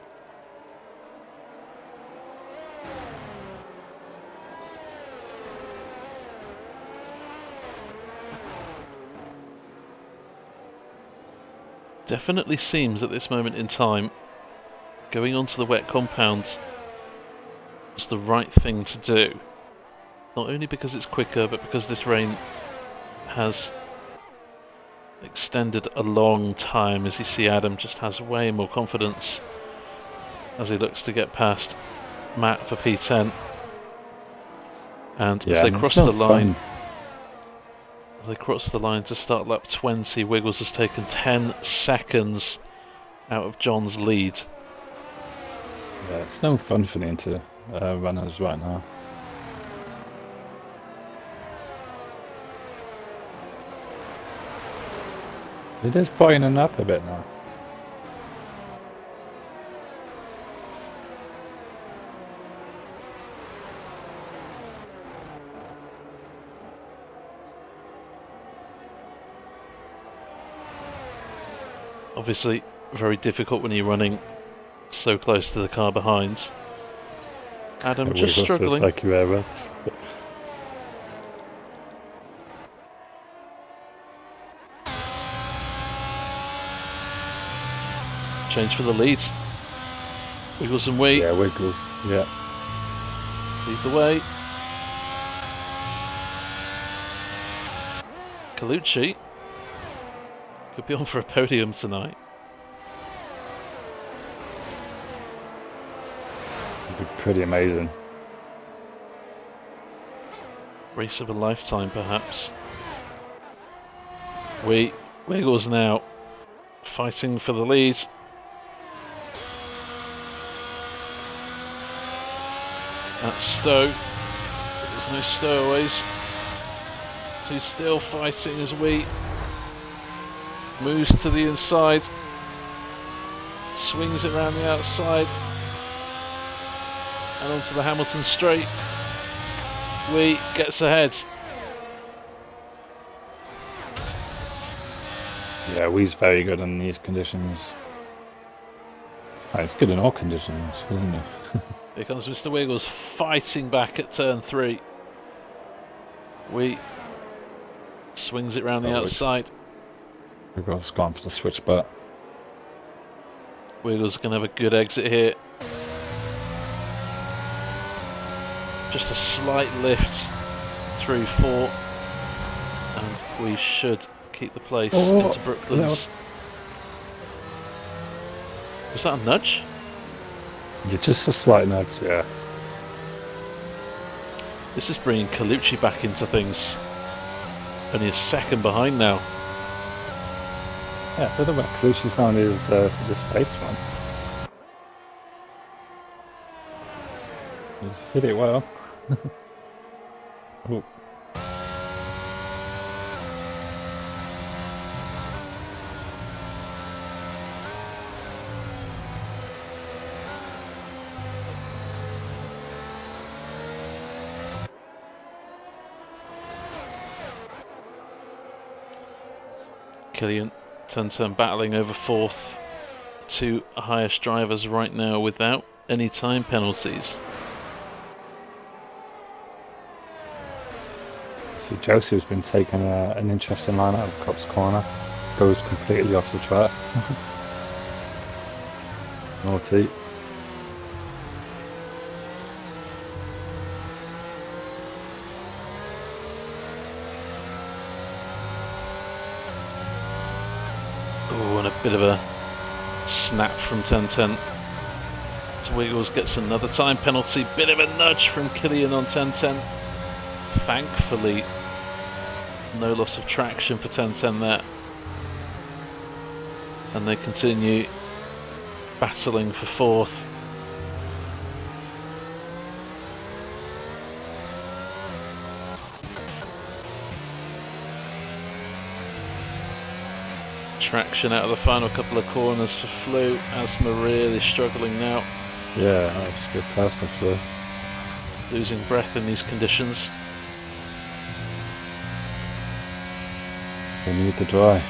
Definitely seems at this moment in time going onto the wet compound was the right thing to do. not only because it's quicker, but because this rain has extended a long time. As you see, Adam just has way more confidence as he looks to get past Matt for P10. And as they cross the line, to start lap 20, Wiggles has taken 10 seconds out of John's lead.
Yeah, it's no fun for the Inter runners right now. It is brightening up a bit now.
Obviously, very difficult when you're running so close to the car behind. Adam just struggling.
Like you ever.
Change for the lead. Wiggles and Wee.
Yeah, Wiggles. Yeah.
Lead the way. Colucci could be on for a podium tonight.
It'd be pretty amazing.
Race of a lifetime, perhaps. Wiggles now fighting for the lead. That's Stowe. There's no stowaways. He's still fighting as we moves to the inside, swings it around the outside and onto the Hamilton straight. Wee gets ahead.
Yeah, Wee's very good in these conditions. Oh, it's good in all conditions, isn't it?
Here comes Mr. Wiggles fighting back at turn 3. Wee swings it around the outside.
Wiggles gone for the switch back.
Wiggles going to have a good exit here. Just a slight lift through 4. And we should keep the place into Brooklands. No. Was that a nudge?
Yeah, just a slight nudge, yeah.
This is bringing Colucci back into things. Only a second behind now.
Yeah, I don't know what Colucci found his for this pace run. He's hit it well. Oh.
Killian, turn battling over 4th. 2 highest drivers right now without any time penalties.
See, Josie's been taking an interesting line out of Cops Corner. Goes completely off the track. Naughty.
Oh, and a bit of a snap from turn 10. Wiggles gets another time penalty. Bit of a nudge from Killian on turn 10. Thankfully, no loss of traction for turn 10 there. And they continue battling for 4th. Traction out of the final couple of corners for Flew. Asma really struggling now.
Yeah, that's good pass for Flew.
Losing breath in these conditions.
They need to dry.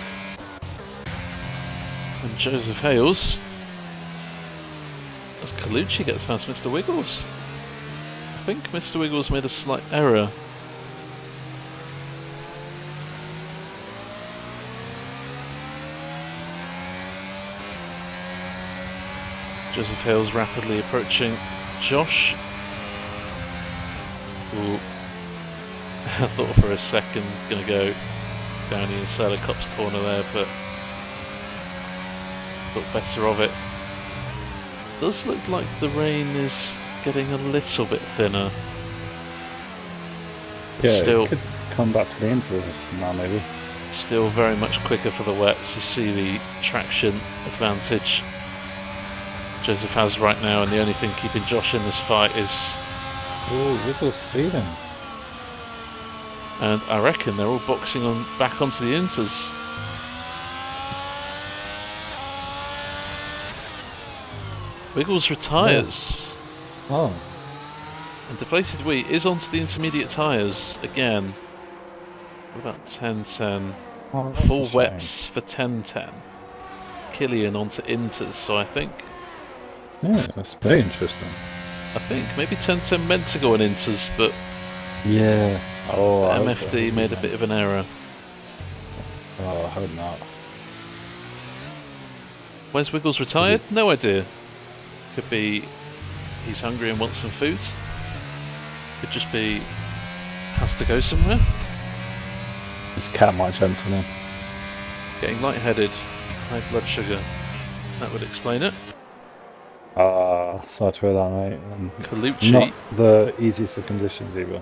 And Joseph Hales, as Colucci gets past Mr. Wiggles. I think Mr. Wiggles made a slight error. Joseph Hales rapidly approaching Josh. Ooh. I thought for a second going to go down the inside of Cop's corner there, but thought better of it. Does look like the rain is getting a little bit thinner.
Yeah,
Still,
it could come back to the interest now, maybe.
still very much quicker for the wets. You see the traction advantage Joseph has right now, and the only thing keeping Josh in this fight is...
Oh, Wiggles speeding.
And I reckon they're all boxing on back onto the inters. Wiggles retires.
Oh.
And Deflated Wheat is onto the intermediate tyres again. What about 10-10?
Oh, that's
Full
a shame.
wets for 10-10. Killian onto inters, so I think
Yeah, that's very interesting.
maybe 10-10 meant to go on inters, but
Yeah. Oh, I hope
MFD
so.
made a bit of an error.
Oh, I hope not.
Where's Wiggles retired? No idea. Could be he's hungry and wants some food. Could just be has to go somewhere.
This cat might jump on him.
Getting lightheaded, high blood sugar. That would explain it.
Sorry to hear that, mate.
Colucci.
Not the easiest of conditions either.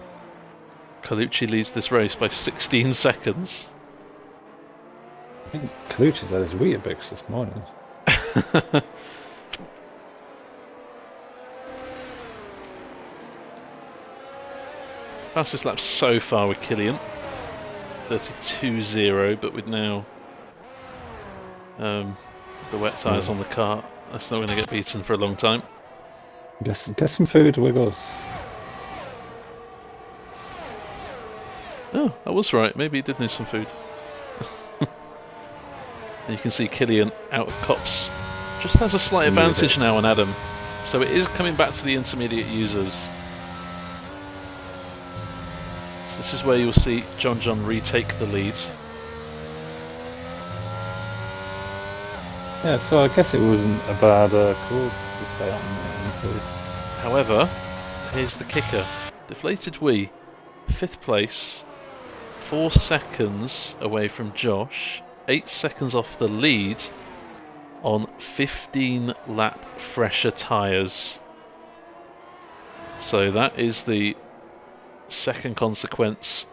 Colucci leads this race by 16 seconds.
I think Colucci's had his Weetabix this morning.
Fastest lap so far with Killian. 32.0, but with now the wet tyres on the car, that's not going to get beaten for a long time.
Get some food, Wiggles.
Oh, I was right. Maybe he did need some food. And you can see Killian out of Cops. Just has a slight advantage now on Adam. So it is coming back to the intermediate users. So this is where you'll see John retake the lead.
Yeah, so I guess it wasn't a bad call to stay on there.
However, here's the kicker. Deflated Wee, 5th place, 4 seconds away from Josh, 8 seconds off the lead on 15 lap fresher tyres. So that is the second consequence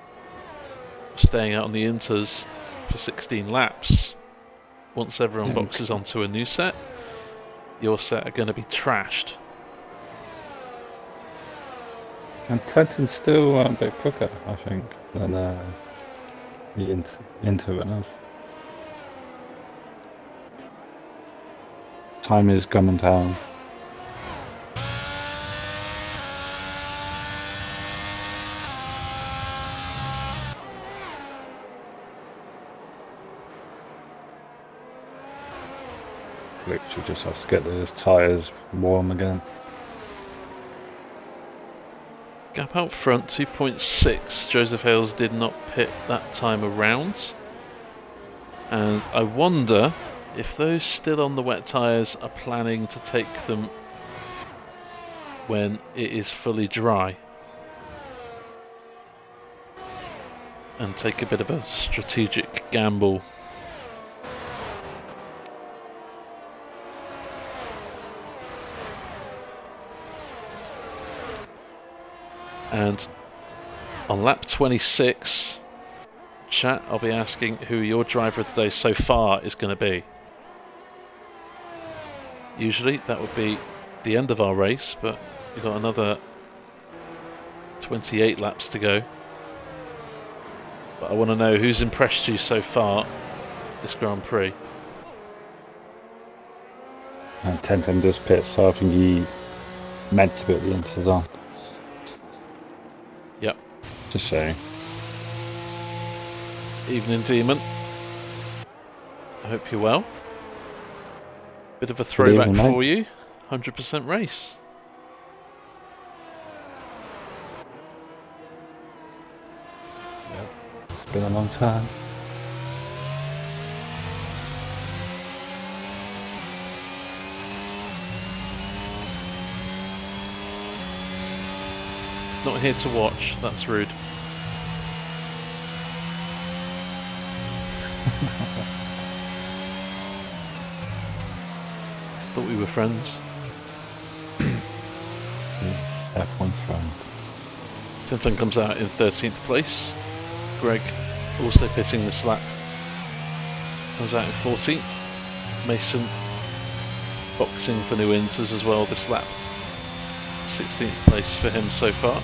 of staying out on the inters for 16 laps. Once everyone boxes onto a new set, your set are going to be trashed.
And Tenton's still a bit quicker, I think, than the Inter runners. Time is coming down. Literally just has to get those tyres warm again.
Gap out front, 2.6. Joseph Hales did not pit that time around. And I wonder if those still on the wet tyres are planning to take them when it is fully dry. And take a bit of a strategic gamble. And on lap 26, chat, I'll be asking who your driver of the day so far is going to be. Usually that would be the end of our race, but we've got another 28 laps to go. But I want to know who's impressed you so far this Grand Prix.
And Tenton does pit, so I think he meant to put the Inters on.
Yep.
Just showing.
Evening, Demon. I hope you're well. Bit of a throwback
evening,
for you. 100% race.
Yep. It's been a long time.
Not here to watch. That's rude. Thought we were friends.
F1 friend.
Tintin comes out in 13th place. Greg, also pitting this lap, comes out in 14th. Mason boxing for new inters as well this lap. 16th place for him so far.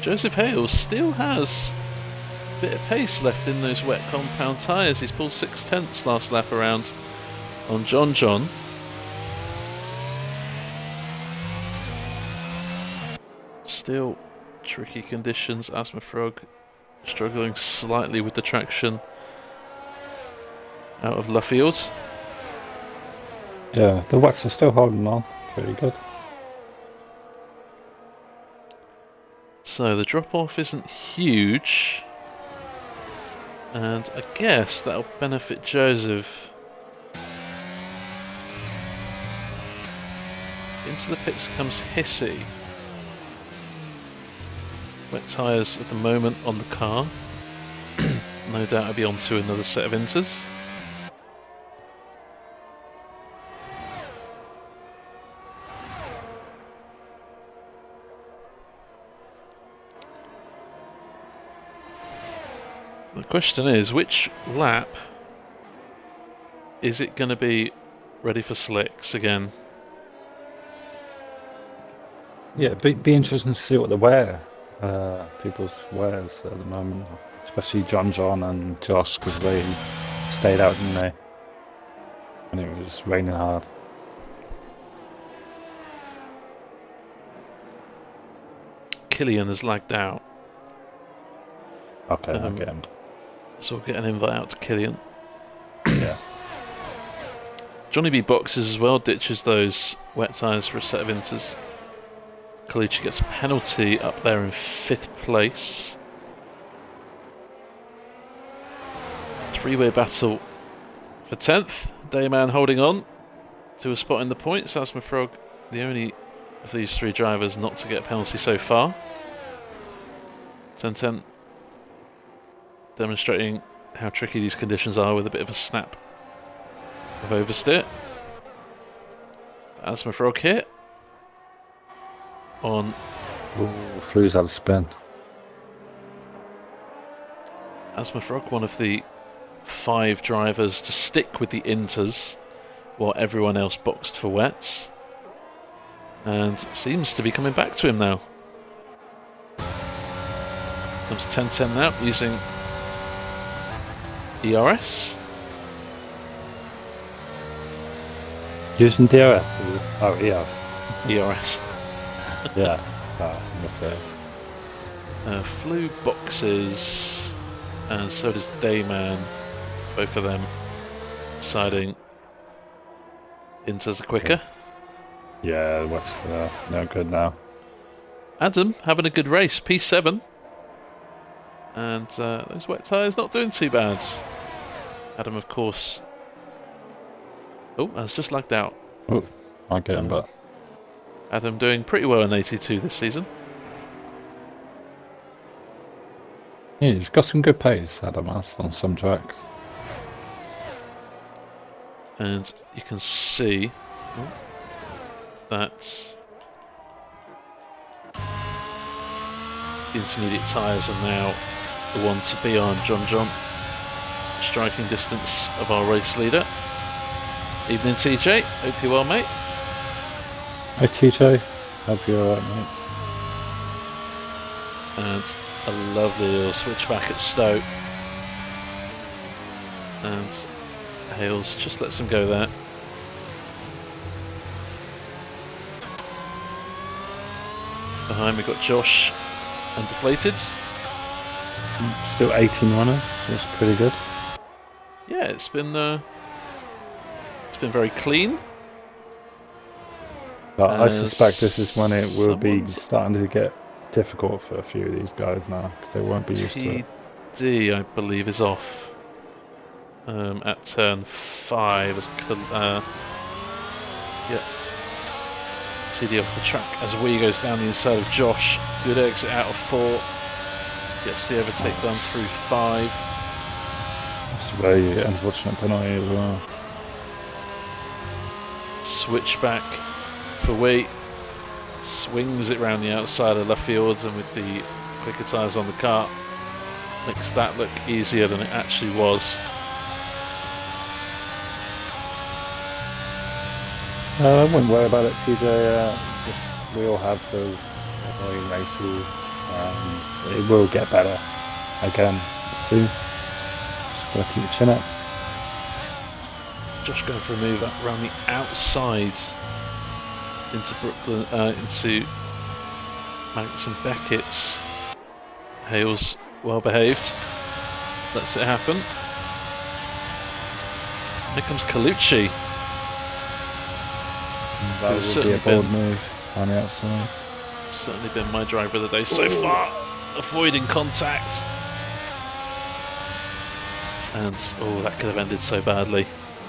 Joseph Hales still has a bit of pace left in those wet compound tyres. He's pulled 6/10 last lap around on John. Still tricky conditions. Asthma Frog struggling slightly with the traction out of Luffield.
Yeah, the wets are still holding on. Pretty good.
So the drop off isn't huge. And I guess that'll benefit Joseph. Into the pits comes Hissy. Wet tyres at the moment on the car. No doubt I'll be on to another set of inters. The question is, which lap is it going to be ready for slicks again?
Yeah, be interesting to see what they wear. People's wears at the moment, especially John and Josh, because they stayed out, didn't they? And it was raining hard.
Killian has lagged out.
Okay, I'll get him.
So we'll get an invite out to Killian.
Yeah.
Johnny B boxes as well, ditches those wet tyres for a set of inters. Colucci gets a penalty up there in 5th place. Three-way battle for 10th. Dayman holding on to a spot in the points. Asthma Frog, the only of these three drivers not to get a penalty so far. 10-10 demonstrating how tricky these conditions are with a bit of a snap of oversteer. Asthma Frog here on.
Ooh, Flu's had a spin.
Asthma Frog, one of the 5 drivers to stick with the inters while everyone else boxed for wets, and seems to be coming back to him now. Comes 10-10 now using ERS.
Using DRS? Oh, ERS.
ERS.
Yeah, that's it.
Flew boxes, and so does Dayman. Both of them deciding inters are quicker.
Yeah, what's no good now.
Adam having a good race, P7. And those wet tyres not doing too bad. Adam, of course. Oh, has just lagged out.
Oh, I get him, but
Adam doing pretty well in 82 this season.
yeah, he's got some good pace, Adam has, on some tracks.
And you can see that the intermediate tyres are now the one to be on. John, striking distance of our race leader. Evening, TJ. Hope you're well, mate.
Hi, TJ. Hope you're alright, mate.
And a lovely little switchback at Stowe. And Hales just lets him go there. Behind we've got Josh and Deflated.
Still 18 runners. That's pretty good.
Yeah, it's been very clean.
But I suspect this is when it will be
someone's-
starting to get difficult for a few of these guys now, because they won't be used to it.
TD, I believe, is off at turn 5. Yeah, TD off the track as Wee goes down the inside of Josh. Good exit out of 4. Gets the overtake done through 5.
It's a very unfortunate penalty as well.
Switchback for Wheat. Swings it round the outside of left field, and with the quicker tyres on the car, makes that look easier than it actually was.
I wouldn't worry about it, TJ. We all have those annoying races, and it will get better again soon. Just gotta keep your chin up.
Josh going for a move up around the outside into Brooklyn, into Manx and Beckett's. Hale's well behaved. Lets it happen. Here comes Colucci.
That would be a bold move on the outside.
Certainly been my driver of the day so far. Avoiding contact. And, oh, that could have ended so badly.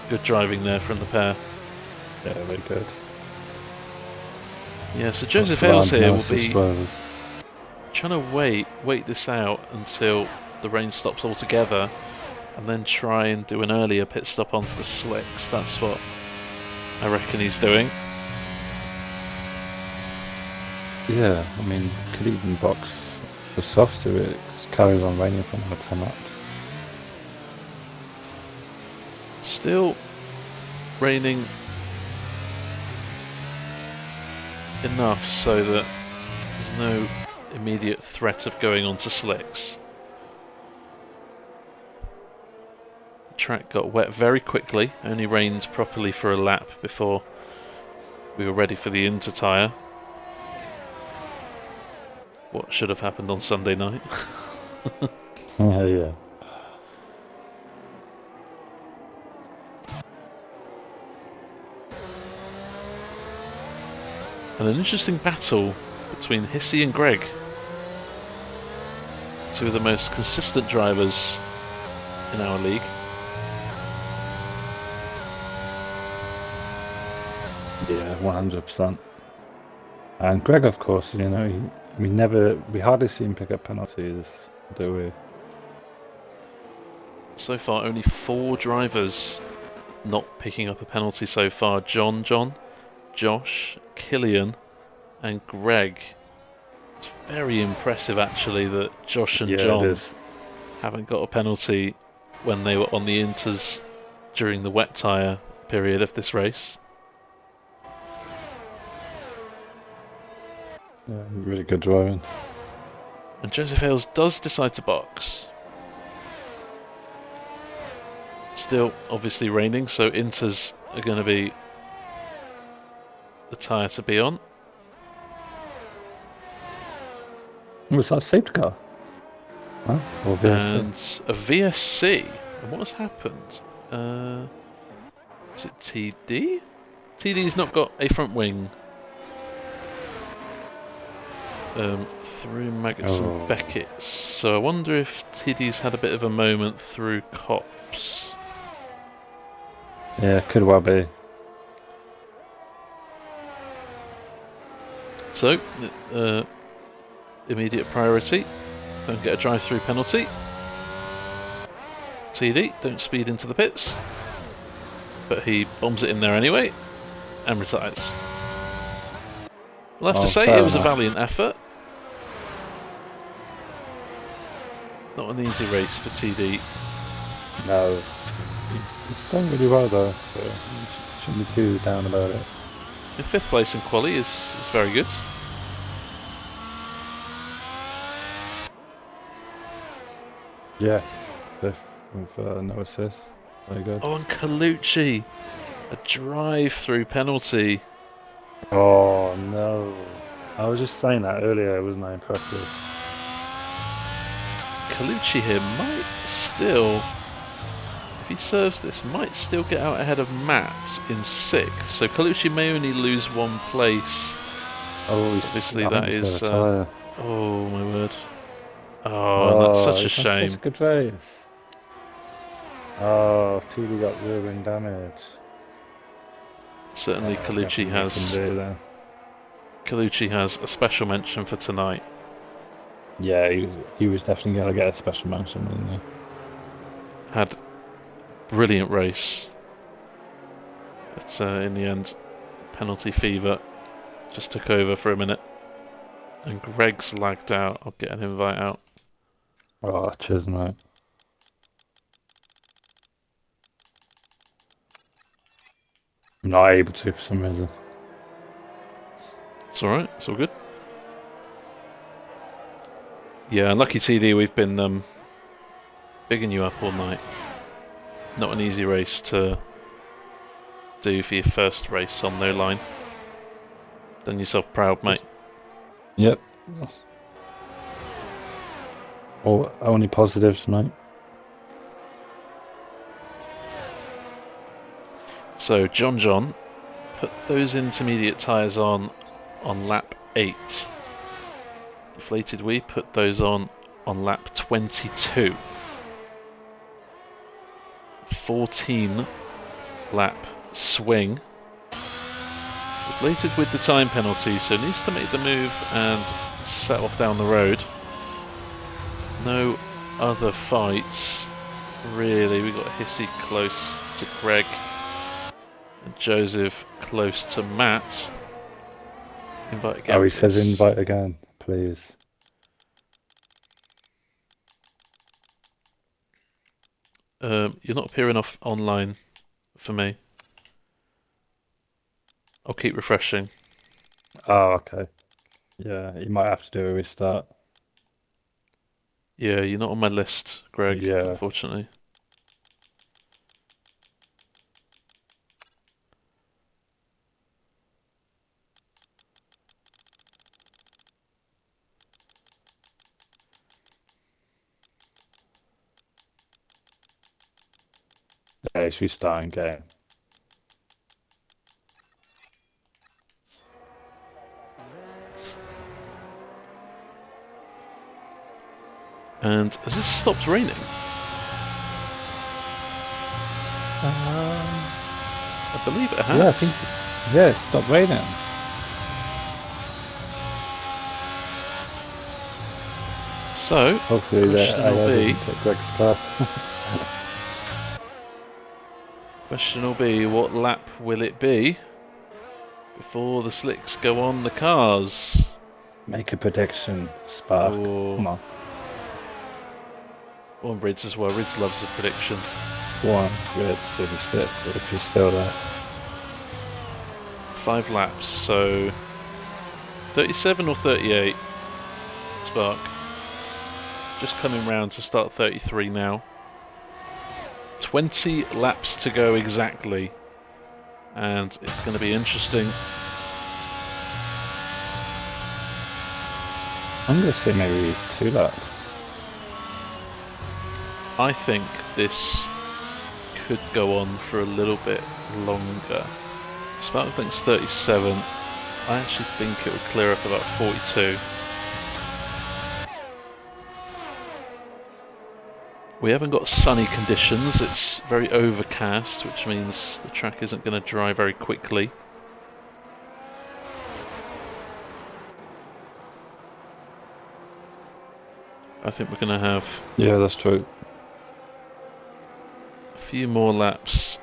Good driving there from the pair.
Yeah, very good.
Yeah, so Joseph Hales here will be trying to wait this out until the rain stops altogether, and then try and do an earlier pit stop onto the slicks. That's what I reckon he's doing.
Yeah, I mean, could even box the softs if it carries on raining for another 10 laps.
Still raining enough so that there's no immediate threat of going onto slicks. The track got wet very quickly, only rained properly for a lap before we were ready for the inter tyre. What should have happened on Sunday night.
Yeah.
And an interesting battle between Hissy and Greg. Two of the most consistent drivers in our league.
Yeah, 100%. And Greg, of course, you know, we hardly see him pick up penalties, do we?
So far, only 4 drivers not picking up a penalty so far. John, Josh, Killian and Greg. It's very impressive actually that Josh and John haven't got a penalty when they were on the inters during the wet tyre period of this race.
Yeah, really good driving.
And Joseph Hales does decide to box. Still obviously raining, so inters are going to be the tyre to be on.
Was that a safety car? Huh? Or VSC?
And a VSC. And what has happened? Is it TD? TD's not got a front wing. Through Maggots and Beckett. So I wonder if TD's had a bit of a moment through Cops.
Yeah, could well be.
So, immediate priority. Don't get a drive-through penalty. TD, don't speed into the pits. But he bombs it in there anyway and retires. I'll have to say it was a valiant effort. Not an easy race for TD.
No. He's done really well though, so you shouldn't be too down about it.
In 5th place in quali is very good.
Yeah, 5th with no assist. Very good.
Oh, and Colucci. A drive-through penalty.
Oh no. I was just saying that earlier, wasn't I? Impressive.
Colucci here might still, if he serves this, might still get out ahead of Matt in 6th. So Colucci may only lose 1 place.
Oh,
obviously that is. Oh my word! Oh, that's such a shame.
Such a good race. Oh, TD got ruined damage.
Certainly, Colucci has a special mention for tonight.
Yeah, he was definitely going to get a special mention, wasn't he?
Had brilliant race. But in the end, penalty fever just took over for a minute. And Greg's lagged out. I'll get an invite out.
Oh, cheers, mate. I'm not able to for some reason.
It's alright, it's all good. Yeah, Lucky TD, we've been bigging you up all night. Not an easy race to do for your first race on no line. Done yourself proud, mate.
Yep. Oh, only positives, mate.
So John put those intermediate tyres on lap 8. Deflated we put those on lap 22. 14 lap swing. Deflated with the time penalty, so needs to make the move and set off down the road. No other fights, really. We got Hissy close to Greg and Joseph close to Matt. Invite again.
Oh, he says invite again, please.
You're not appearing online for me. I'll keep refreshing.
Oh, okay. Yeah, you might have to do a restart.
Yeah, you're not on my list, Greg,
Yeah.
unfortunately.
Yeah, it's restarting game.
And has this stopped raining? I believe it has.
Yeah, I think. Yeah, it stopped raining.
So,
Hopefully,
question will be.
Greg's car.
Question will be, what lap will it be before the slicks go on the cars?
Make a prediction, Spark.
Or
Come on.
on Rids as well. Rids loves a prediction.
One, good, so if you're still there.
5 laps, so 37 or 38, Spark. Just coming round to start 33 now. 20 laps to go exactly, and it's going to be interesting.
I'm going to say maybe 2 laps.
I think this could go on for a little bit longer. Spark thinks 37. I actually think it will clear up about 42. We haven't got sunny conditions, it's very overcast, which means the track isn't going to dry very quickly. I think we're going to have
Yeah, that's true.
a few more laps.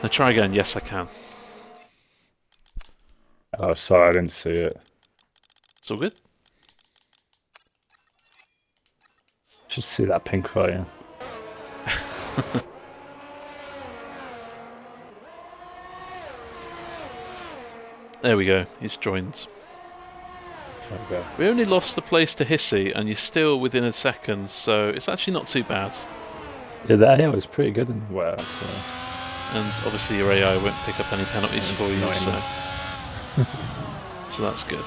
Now try again, yes I can.
Oh, sorry, I didn't see it.
It's all good.
Should see that pink fire.
There we go, he's joined.
Okay.
We only lost the place to Hissy and you're still within a second, so it's actually not too bad.
Yeah, the AI was pretty good in the wet. So.
And obviously your AI won't pick up any penalties for you, so so that's good.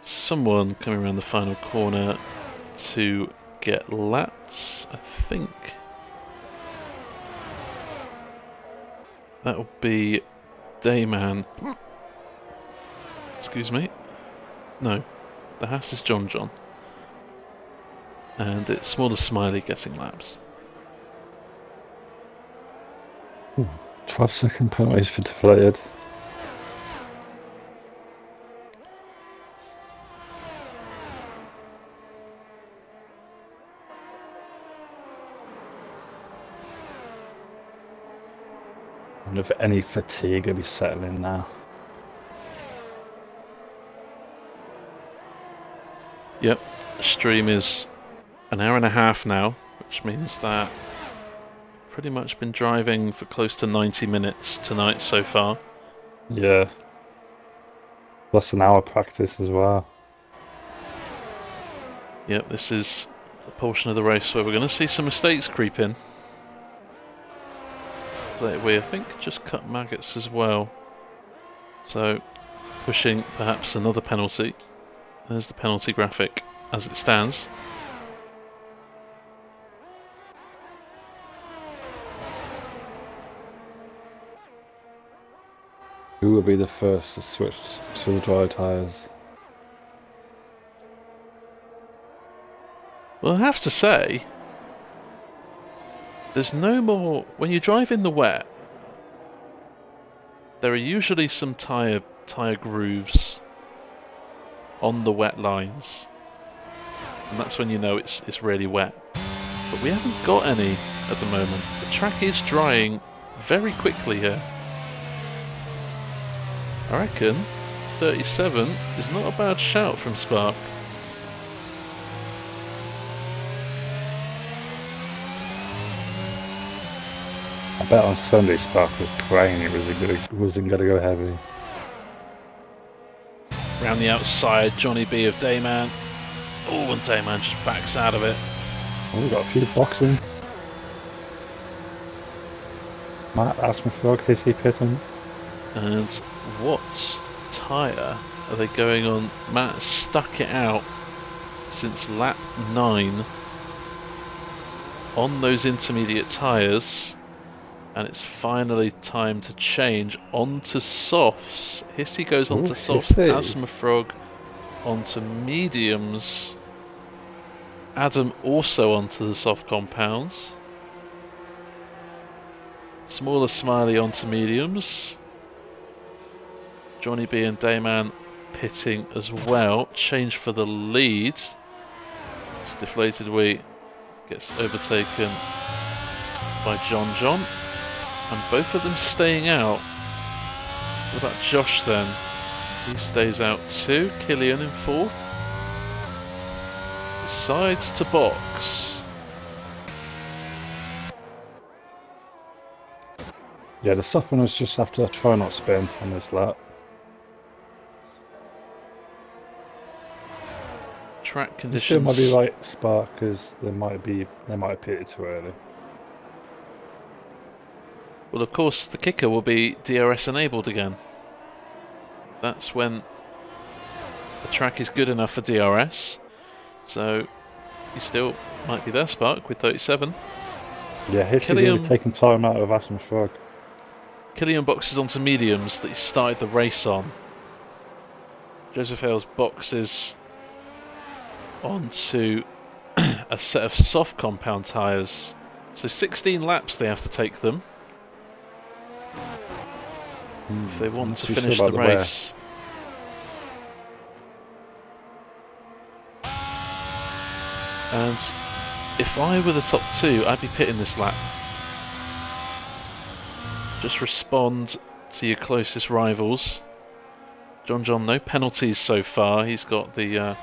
Someone coming around the final corner to get lapped, I think. That'll be Dayman. Excuse me. No, the Haas is John. And it's Smaller Smiley getting laps.
12-second penalties for deflated. I wonder if any fatigue will be settling now.
Yep, the stream is an hour and a half now, which means that I've pretty much been driving for close to 90 minutes tonight so far.
Yeah. Plus an hour practice as well.
Yep, this is the portion of the race where we're going to see some mistakes creep in. We, I think, just cut maggots as well. So, pushing perhaps another penalty. There's the penalty graphic as it stands.
Who will be the first to switch to the dry tyres?
Well, I have to say, there's no more... When you drive in the wet, there are usually some tyre grooves on the wet lines. And that's when you know it's really wet. But we haven't got any at the moment. The track is drying very quickly here. I reckon 37 is not a bad shout from Spark.
I bet on Sunday Spark was praying it wasn't going to go heavy.
Round the outside, Johnny B of Dayman. Oh, and Dayman just backs out of it.
Oh, we've got a few boxing. Matt, Asthma Frog, Hissy Pitham.
And what tyre are they going on? Matt stuck it out since lap 9 on those intermediate tyres. And it's finally time to change onto softs. Hissy goes onto softs, Asthma Frog onto mediums. Adam also onto the soft compounds. Smaller Smiley onto mediums. Johnny B and Dayman pitting as well. Change for the lead. It's Deflated Wheat gets overtaken by John. And both of them staying out. What about Josh then? He stays out too. Killian in 4th. Decides to box.
Yeah, the soft runners just have to try not spin on this lap.
Track
It
conditions.
might be right, Spark, because they might have pitted too early.
Well, of course, the kicker will be DRS enabled again. That's when the track is good enough for DRS. So, you still might be there, Spark, with 37.
Yeah, Hissy will be taking time out of Asthma Frog.
Killian boxes onto mediums that he started the race on. Joseph Hales boxes onto a set of soft compound tyres. So 16 laps they have to take them. If they want to finish the race. And if I were the top 2, I'd be pitting this lap. Just respond to your closest rivals. John, no penalties so far. He's got the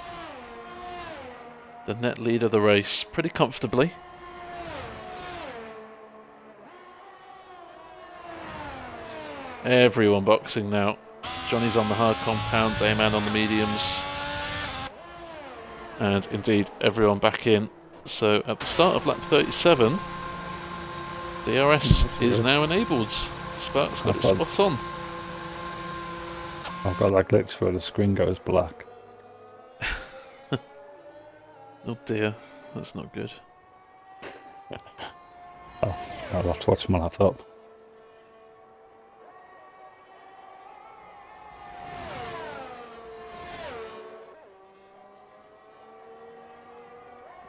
net lead of the race pretty comfortably. Everyone boxing now. Johnny's on the hard compound, Dayman on the mediums. And indeed, everyone back in. So at the start of lap 37, DRS is now enabled. Spark's got it spot on.
I've got that glitch where the screen goes black.
Oh dear, that's not good.
Oh, I'll have to watch my laptop.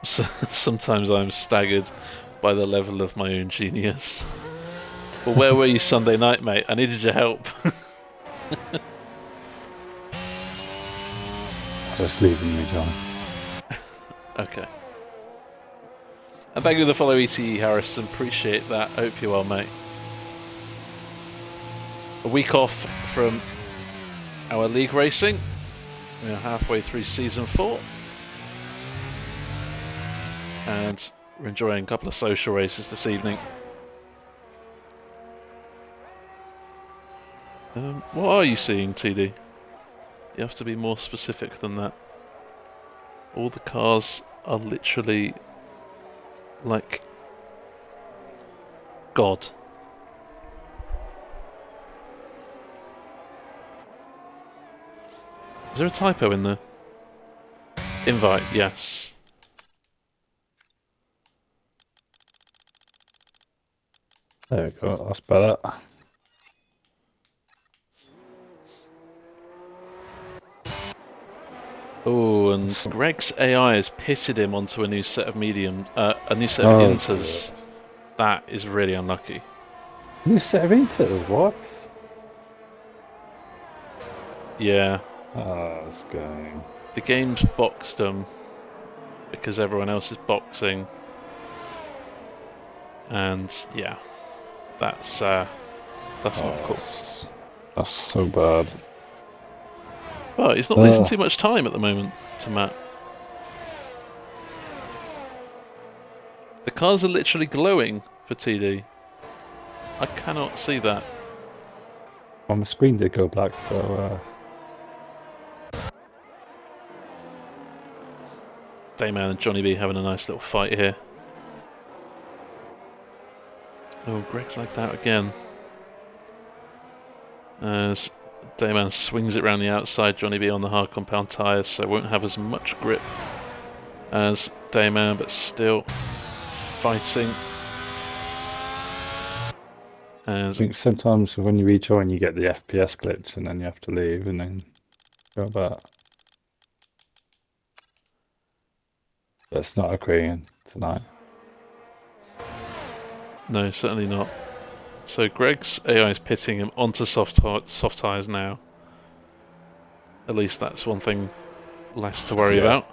So, sometimes I'm staggered by the level of my own genius. Well, where were you Sunday night, mate? I needed your help.
Just leaving you, John.
Okay. And thank you for the follow, E.T. Harrison. Appreciate that. Hope you're well, mate. A week off from our league racing. We're halfway through season 4. And we're enjoying a couple of social races this evening. What are you seeing, TD? You have to be more specific than that. All the cars are literally like God. Is there a typo in there? Invite, yes.
There we go, that's better.
Oh, and Greg's AI has pitted him onto a new set of inters.
God.
That is really unlucky.
New set of inters, what?
Yeah.
Oh, it's going.
The game's boxed them because everyone else is boxing. And yeah, that's not cool.
That's so bad.
But he's not losing too much time at the moment to Matt. The cars are literally glowing for TD. I cannot see that.
Well, my screen did go black, so...
Dayman and Johnny B having a nice little fight here. Oh, Greg's lagged out again. As Dayman swings it around the outside, Johnny B on the hard compound tyres, so won't have as much grip as Dayman, but still fighting.
I think sometimes when you rejoin you get the FPS glitch and then you have to leave and then go back. But it's not agreeing tonight.
No, certainly not. So Greg's AI is pitting him onto soft tyres now. At least that's one thing less to worry about.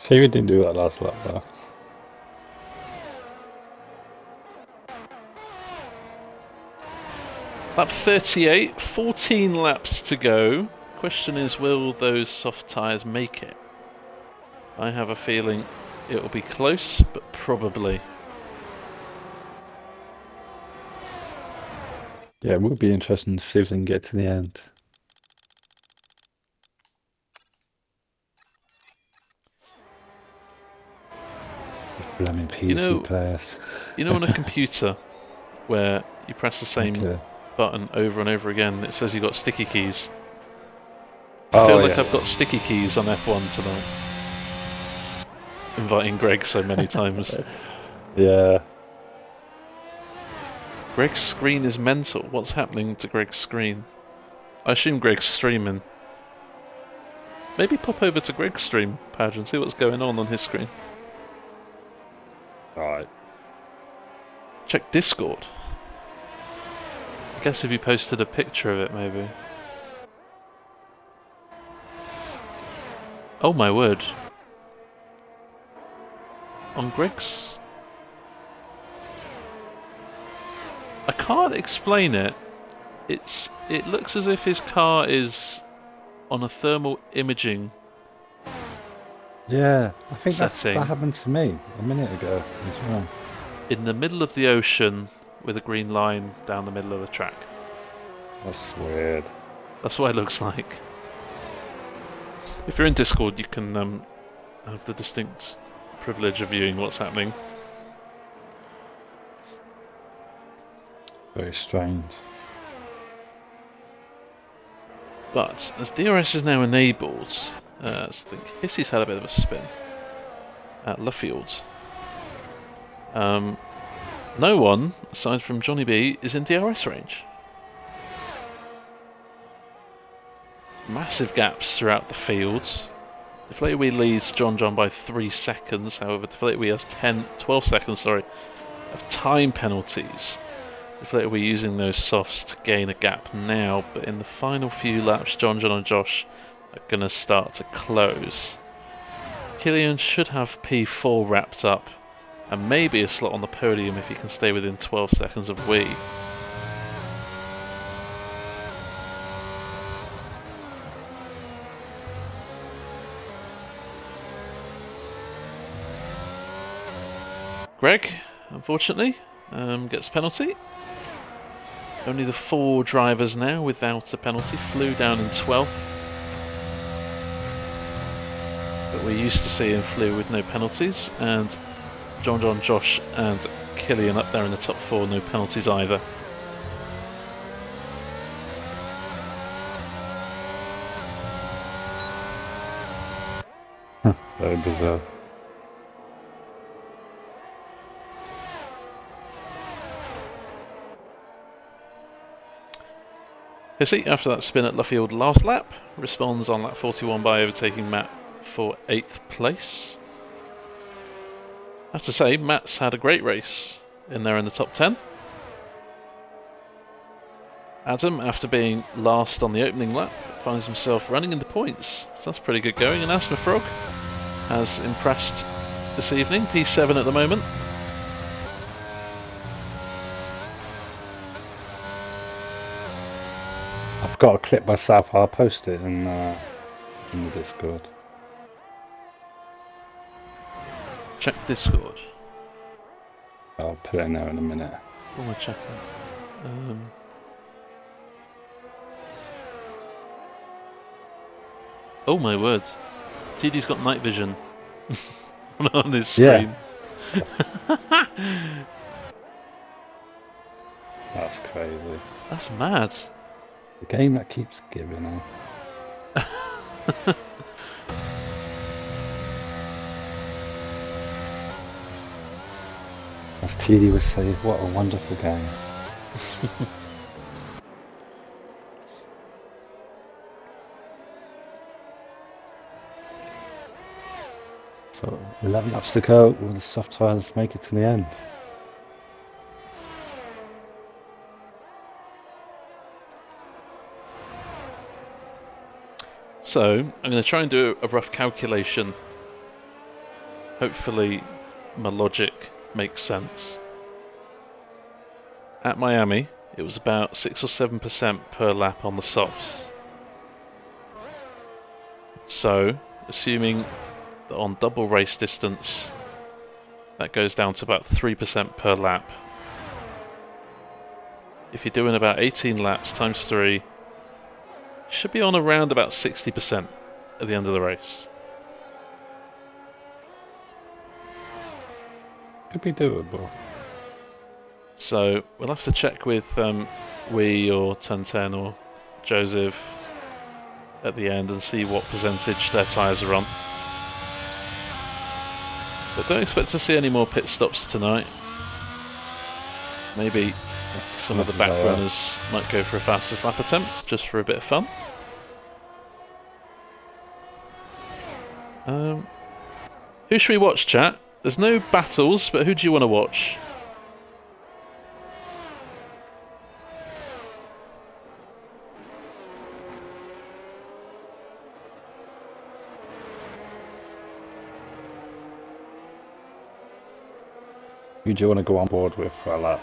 Shame we didn't do that last lap though.
Lap 38, 14 laps to go. Question is, will those soft tyres make it? I have a feeling it will be close, but probably.
Yeah, it would be interesting to see if they can get to the end. Blooming PC players.
You know on a computer where you press the same button over and over again, it says you've got sticky keys. I feel like I've got sticky keys on F1 tonight. Inviting Greg so many times.
Yeah.
Greg's screen is mental. What's happening to Greg's screen? I assume Greg's streaming. Maybe pop over to Greg's stream, Padge, and see what's going on his screen.
Alright.
Check Discord. I guess if you posted a picture of it, maybe. Oh my word. On Greg's... I can't explain it. It looks as if his car is on a thermal imaging.
Yeah, I think that
setting.
happened to me a minute ago as well.
In the middle of the ocean with a green line down the middle of the track.
That's weird.
That's what it looks like. If you're in Discord, you can have the distinct privilege of viewing what's happening.
Very strange.
But as DRS is now enabled, I think Hissy's had a bit of a spin at Luffield. No one, aside from Johnny B, is in DRS range. Massive gaps throughout the field. Deflategui leads John by 3 seconds. However, Deflategui has 12 seconds, of time penalties. Hopefully we're using those softs to gain a gap now, but in the final few laps, John and Josh are going to start to close. Killian should have P4 wrapped up, and maybe a slot on the podium if he can stay within 12 seconds of Wee. Greg, unfortunately, gets a penalty. Only the 4 drivers now without a penalty. Flew down in 12th. But we're used to seeing Flew with no penalties. And John, Josh and Killian up there in the top 4, no penalties either.
Very bizarre.
Pissy, after that spin at Luffield last lap, responds on lap 41 by overtaking Matt for 8th place. I have to say, Matt's had a great race in there in the top 10. Adam, after being last on the opening lap, finds himself running in the points. So that's pretty good going. And Asthma Frog has impressed this evening, P7 at the moment.
I've got a clip myself. I'll post it in the Discord.
Check Discord.
I'll put it in there in a minute.
What am I checking? Oh my word. TD's got night vision on his screen.
Yeah. That's crazy.
That's mad.
The game that keeps giving up. As TD would say, what a wonderful game. So 11 laps to go. Will the soft tyres make it to the end?
So, I'm going to try and do a rough calculation. Hopefully, my logic makes sense. At Miami, it was about 6 or 7% per lap on the softs. So, assuming that on double race distance, that goes down to about 3% per lap. If you're doing about 18 laps times 3, should be on around about 60% at the end of the race.
Could be doable.
So we'll have to check with Wee or 1010 or Joseph at the end and see what percentage their tyres are on. But don't expect to see any more pit stops tonight. Maybe some of the back runners might go for a fastest lap attempt, just for a bit of fun. Who should we watch, chat? There's no battles, but who do you want to watch?
Who do you want to go on board with for a lap?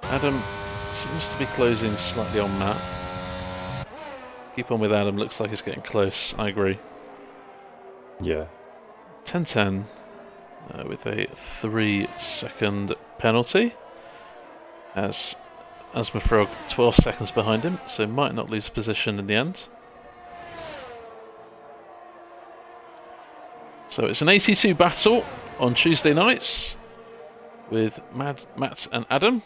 Adam seems to be closing slightly on Matt. Keep on with Adam, looks like it's getting close, I agree.
Yeah.
10-10 with a 3-second penalty. As Asthma Frog 12 seconds behind him, so might not lose position in the end. So it's an 82 battle on Tuesday nights with Matt and Adam.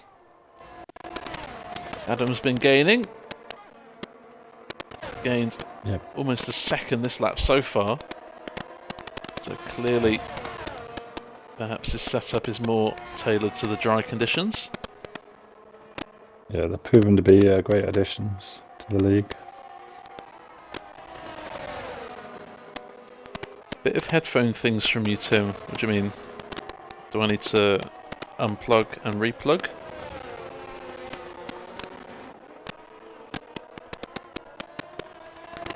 Adam's been gaining. Gained almost a second this lap so far. So clearly, perhaps his setup is more tailored to the dry conditions.
Yeah, they're proven to be great additions to the league.
Bit of headphone things from you, Tim. What do you mean? Do I need to unplug and replug.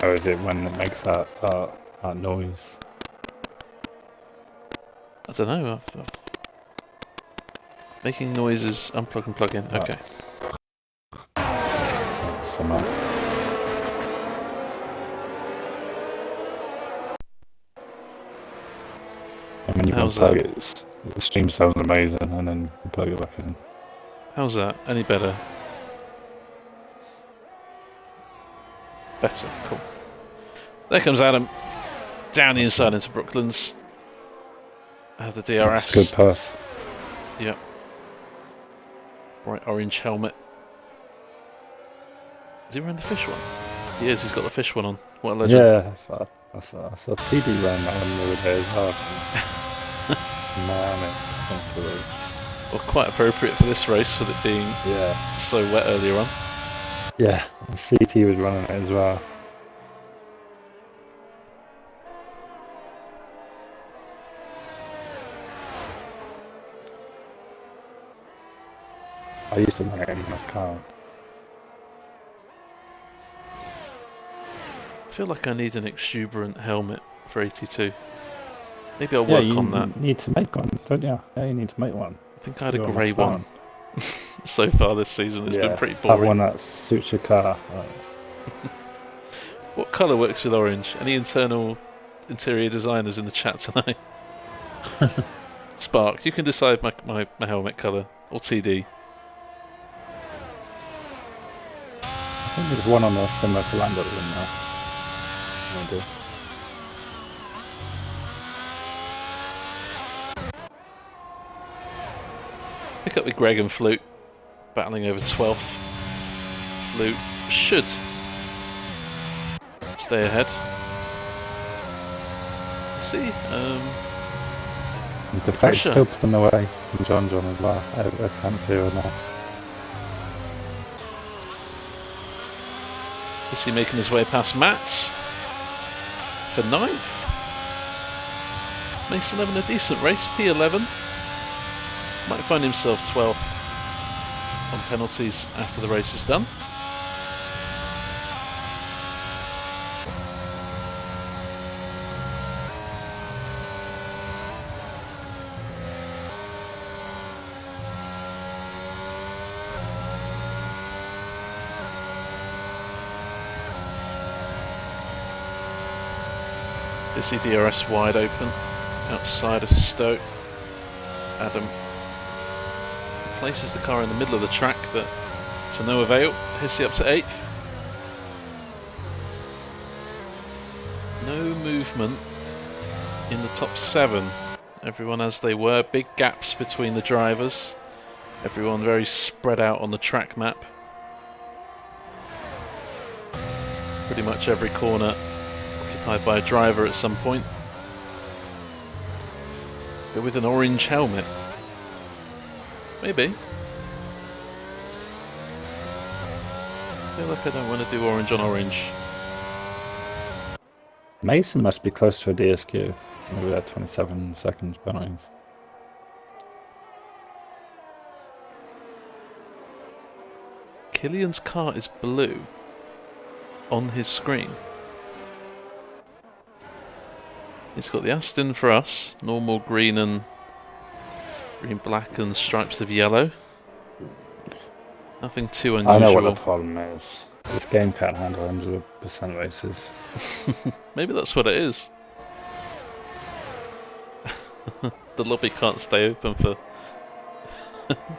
Or is it when it makes that noise?
I don't know. Making noises, unplug and plug in. Okay.
Summer. And when you unplug it, the stream sounds amazing, and then you plug it back in.
How's that? Any better? Better. Cool. There comes Adam. Down the inside into Brooklands. The DRS.
That's a good pass.
Yep. Bright orange helmet. Is he wearing the fish one? He is, he's got the fish one on. What a legend.
Yeah, I saw TD run that one the other day as well. Man,
Well, quite appropriate for this race with it being so wet earlier on.
Yeah, CT was running it as well. I used to run it in my car.
I feel like I need an exuberant helmet for 82. Maybe I'll work on that.
You need to make one, don't you? Yeah, you need to make one.
I think I had a grey one. So far this season, it's been pretty boring.
Have one that suits your car.
What colour works with orange? Any interior designers in the chat tonight? Spark, you can decide my helmet colour, or TD.
I think there's one on there similar to Lando in there. Maybe.
Pick up with Greg and Flute, battling over 12th. Flute should stay ahead. Let's see.
The fact still putting away from John as well. Attempt here or not.
Is he making his way past Mats for 9th? Mason having a decent race, P11. Might find himself 12th on penalties after the race is done. Busy DRS wide open outside of Stoke. Adam places the car in the middle of the track, but to no avail. Hissy up to 8th. No movement in the top 7. Everyone as they were. Big gaps between the drivers. Everyone very spread out on the track map. Pretty much every corner occupied by a driver at some point. But with an orange helmet. Maybe. I feel like I don't want to do orange on orange.
Mason must be close to a DSQ. Maybe that 27 seconds penalties.
Killian's car is blue on his screen. He's got the Aston for us, normal green and black and stripes of yellow. Nothing too unusual.
I know what the problem is. This game can't handle 100% races.
Maybe that's what it is. The lobby can't stay open for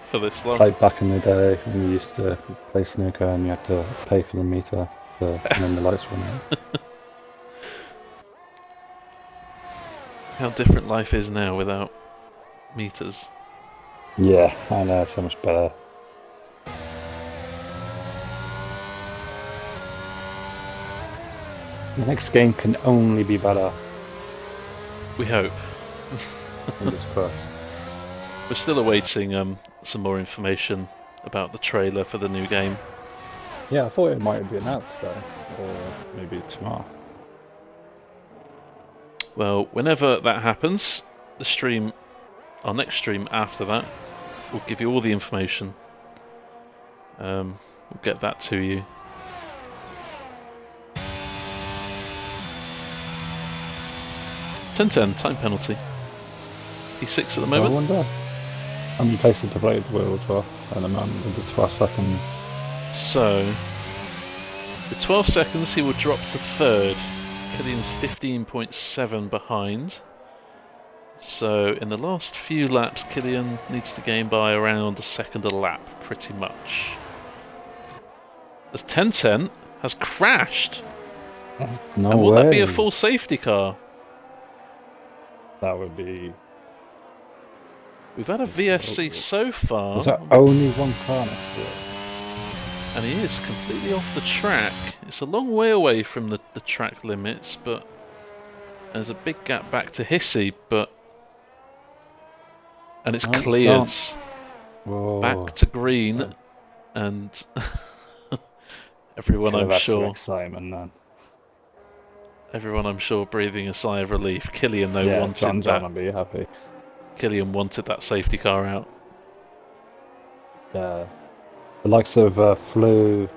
for this long.
It's like back in the day when you used to play snooker and you had to pay for the meter and then the lights went out.
How different life is now without meters.
Yeah, I know, so much better. The next game can only be better.
We hope.
Fingers crossed.
We're still awaiting some more information about the trailer for the new game.
Yeah, I thought it might be announced though, or maybe tomorrow.
Well, whenever that happens, the stream, our next stream after that, we'll give you all the information. We'll get that to you. $10-10 time penalty. P6 at the moment.
I wonder. I'm placing to play the wheel as well, and I'm in the 12 seconds.
So, the 12 seconds he will drop to third. Killian's 15.7 behind. So, in the last few laps, Killian needs to gain by around a second a lap, pretty much. As 10-10 has crashed.
No
and will
way.
that be a full safety car?
That would be.
We've had a VSC so far.
Is that only one car next to it?
And he is completely off the track. It's a long way away from the track limits, but there's a big gap back to Hissy, and it's cleared.
Whoa.
Back to green, and everyone, I'm sure,
excitement, then.
Everyone, I'm sure, breathing a sigh of relief. Killian, though, wanted
John
that.
I'll be happy.
Killian wanted that safety car out.
Yeah. The likes of Flew,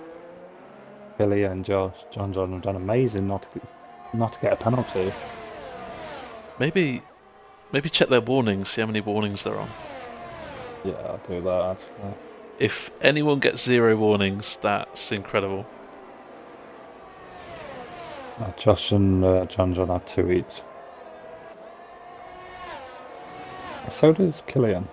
Killian, and John have done amazing not to get a penalty.
Maybe check their warnings, see how many warnings they're on.
Yeah, I'll do that, actually.
If anyone gets 0 warnings, that's incredible.
Josh and John have 2 each. So does Killian.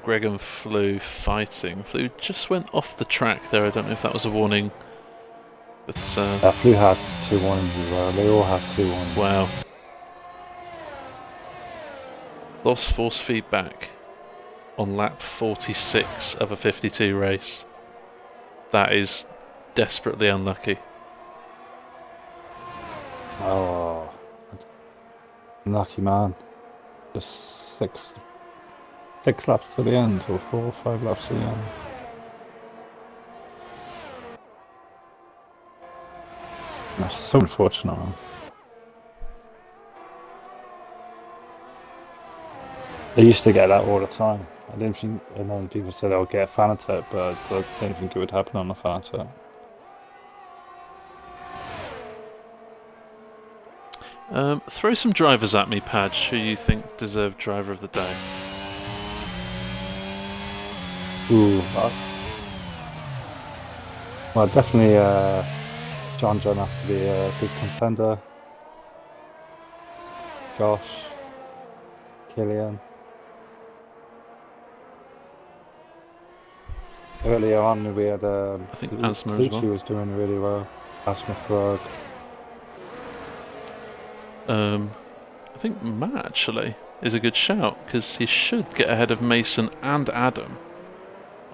Greg and Flew fighting. Flew just went off the track there. I don't know if that was a warning. But
Flew has 2 warnings as well. They all have 2 warnings.
Wow. Lost force feedback on lap 46 of a 52 race. That is desperately unlucky.
Oh, lucky man. Just 6 laps to the end, or 4 or 5 laps to the end. That's so unfortunate, man. I used to get that all the time. I didn't think, and then people said I'll get a Fanatec, but I didn't think it would happen on a Fanatec.
Throw some drivers at me, Padge, who you think deserve driver of the day.
Ooh. Well, definitely John has to be a good contender. Josh, Killian. Earlier on, we had
I think Asma as well.
was doing really well. Asma Frog.
I think Matt actually is a good shout because he should get ahead of Mason and Adam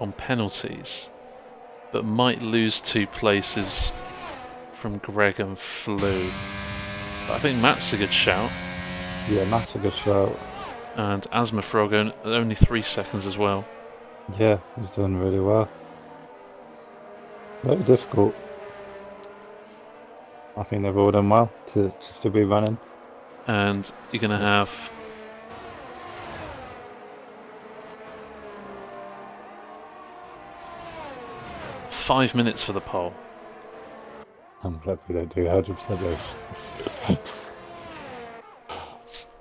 on penalties, but might lose 2 places from Greg and Flew. But I think Matt's a good shout.
Yeah, Matt's a good shout.
And Asma Frog only 3 seconds as well.
Yeah, he's done really well. Very difficult. I think they've all done well to be running.
And you're going to have five minutes for the poll.
I'm glad we don't do 100% race.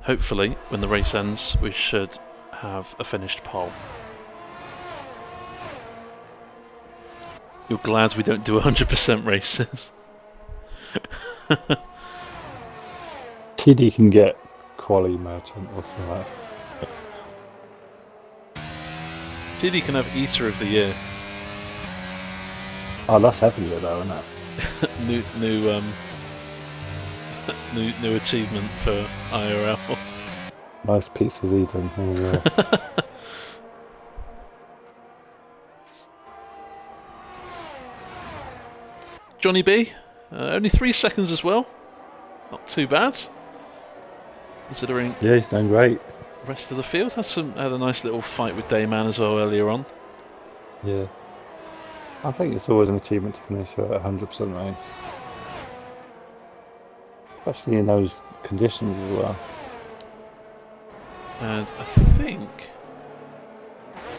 Hopefully, when the race ends, we should have a finished poll. You're glad we don't do 100% races.
TD can get quality merchant or something.
TD can have Eater of the Year.
Oh, that's every year though, isn't it?
new achievement for IIRL.
Most pizzas eaten.
Johnny B, only 3 seconds as well. Not too bad, considering.
Yeah, he's done great.
The rest of the field had a nice little fight with Dayman as well earlier on.
Yeah, I think it's always an achievement to finish at 100% race. especially in those conditions as well.
And I think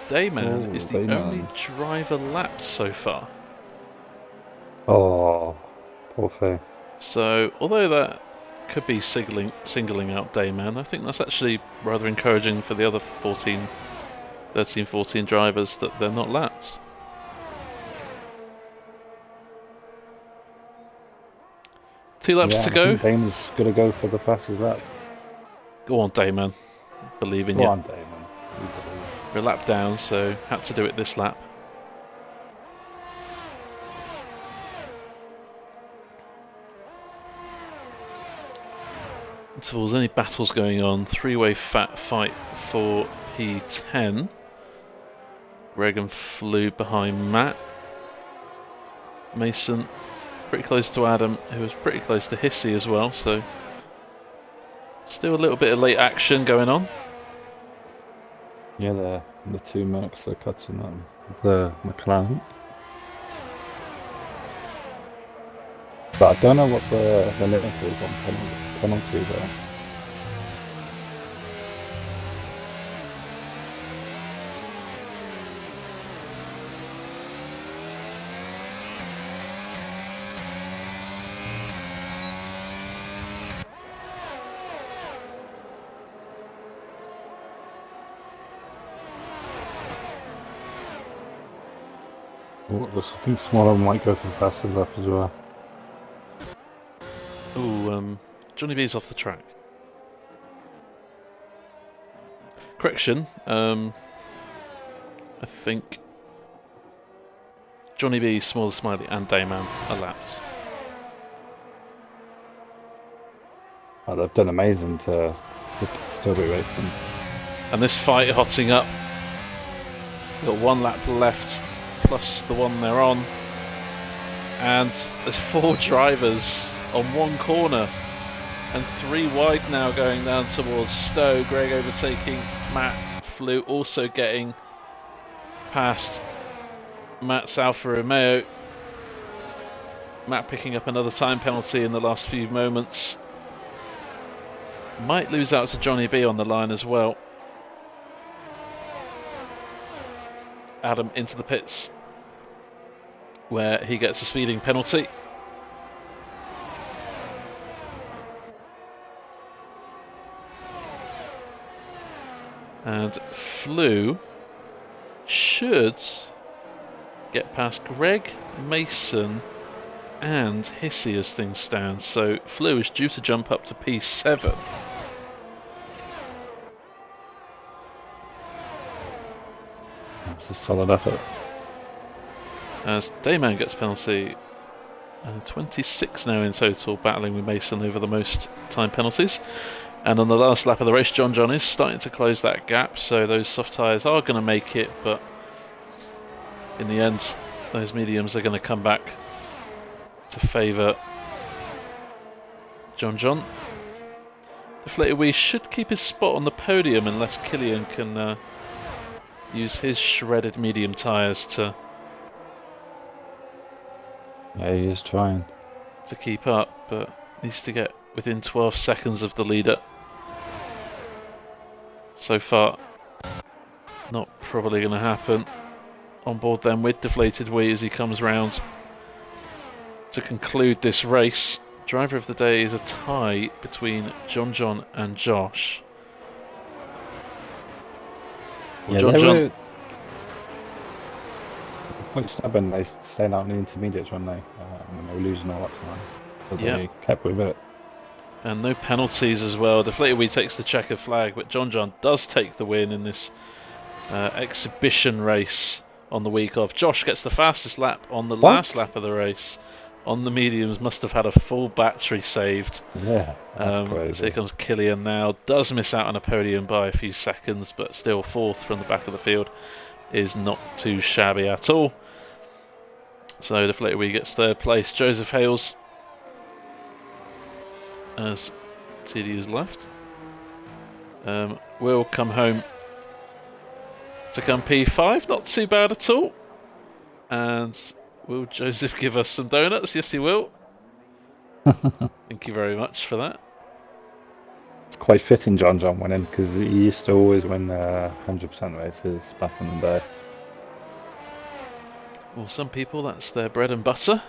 Dayman is
Oh,
the only
Bayman.
driver lapped so far.
Oh, poor thing.
So, although that could be singling out Dayman, I think that's actually rather encouraging for the other 13, 14 drivers that they're not lapped. Two laps
Yeah,
to
and I
go.
think Damon's going to go for the fastest lap.
Go on, Dayman. Believe in
Go
you.
on, Damon. We believe.
We're a lap down, so had to do it this lap. Intervals, any battles going on? Three-way fat fight for P10. Greg and Flew behind Matt. Mason pretty close to Adam, who was pretty close to Hissy as well, so still a little bit of late action going on.
Yeah, the two Mercs are cutting on the McLaren. But I don't know what the limit is on penalty there. I think Smaller might go for fastest lap as well.
Ooh, Johnny B's off the track. Correction, I think Johnny B, Smaller Smiley and Dayman are lapped.
Oh, they've done amazing to still be racing.
And this fight hotting up. Got one lap left, plus the one they're on. And there's four drivers on one corner. And three wide now going down towards Stowe. Greg overtaking Matt. Flew also getting past Matt's Alfa Romeo. Matt picking up another time penalty in the last few moments. Might lose out to Johnny B on the line as well. Adam into the pits, where he gets a speeding penalty. And Flew should get past Greg, Mason and Hissy as things stand. So Flew is due to jump up to P7.
It's a solid effort.
As Dayman gets penalty. 26 now in total, battling with Mason over the most time penalties. And on the last lap of the race, John is starting to close that gap, so those soft tyres are going to make it, but in the end, those mediums are going to come back to favour John. Deflated Wee should keep his spot on the podium unless Killian can use his shredded medium tyres to
Yeah, he is trying.
keep up, but needs to get within 12 seconds of the leader. So far, not probably going to happen. On board then with Deflated Wee as he comes round to conclude this race. Driver of the day is a tie between John and Josh. Well,
Yeah,
John.
they were quite stubborn. They stayed out in the intermediates when they were losing all that time. So they kept with it.
And no penalties as well. Deflated Wee takes the checkered flag, but John does take the win in this exhibition race on the week of. Josh gets the fastest lap on the last lap of the race. On the mediums, must have had a full battery saved.
Yeah, that's crazy.
So here comes Killian now. Does miss out on a podium by a few seconds, but still fourth from the back of the field is not too shabby at all. So Deflated Wee gets third place. Joseph Hales as TD is left. Will come home to come P5. Not too bad at all. And will Joseph give us some donuts? Yes, he will. Thank you very much for that.
It's quite fitting John winning because he used to always win 100% races back in the day.
Well, some people, that's their bread and butter.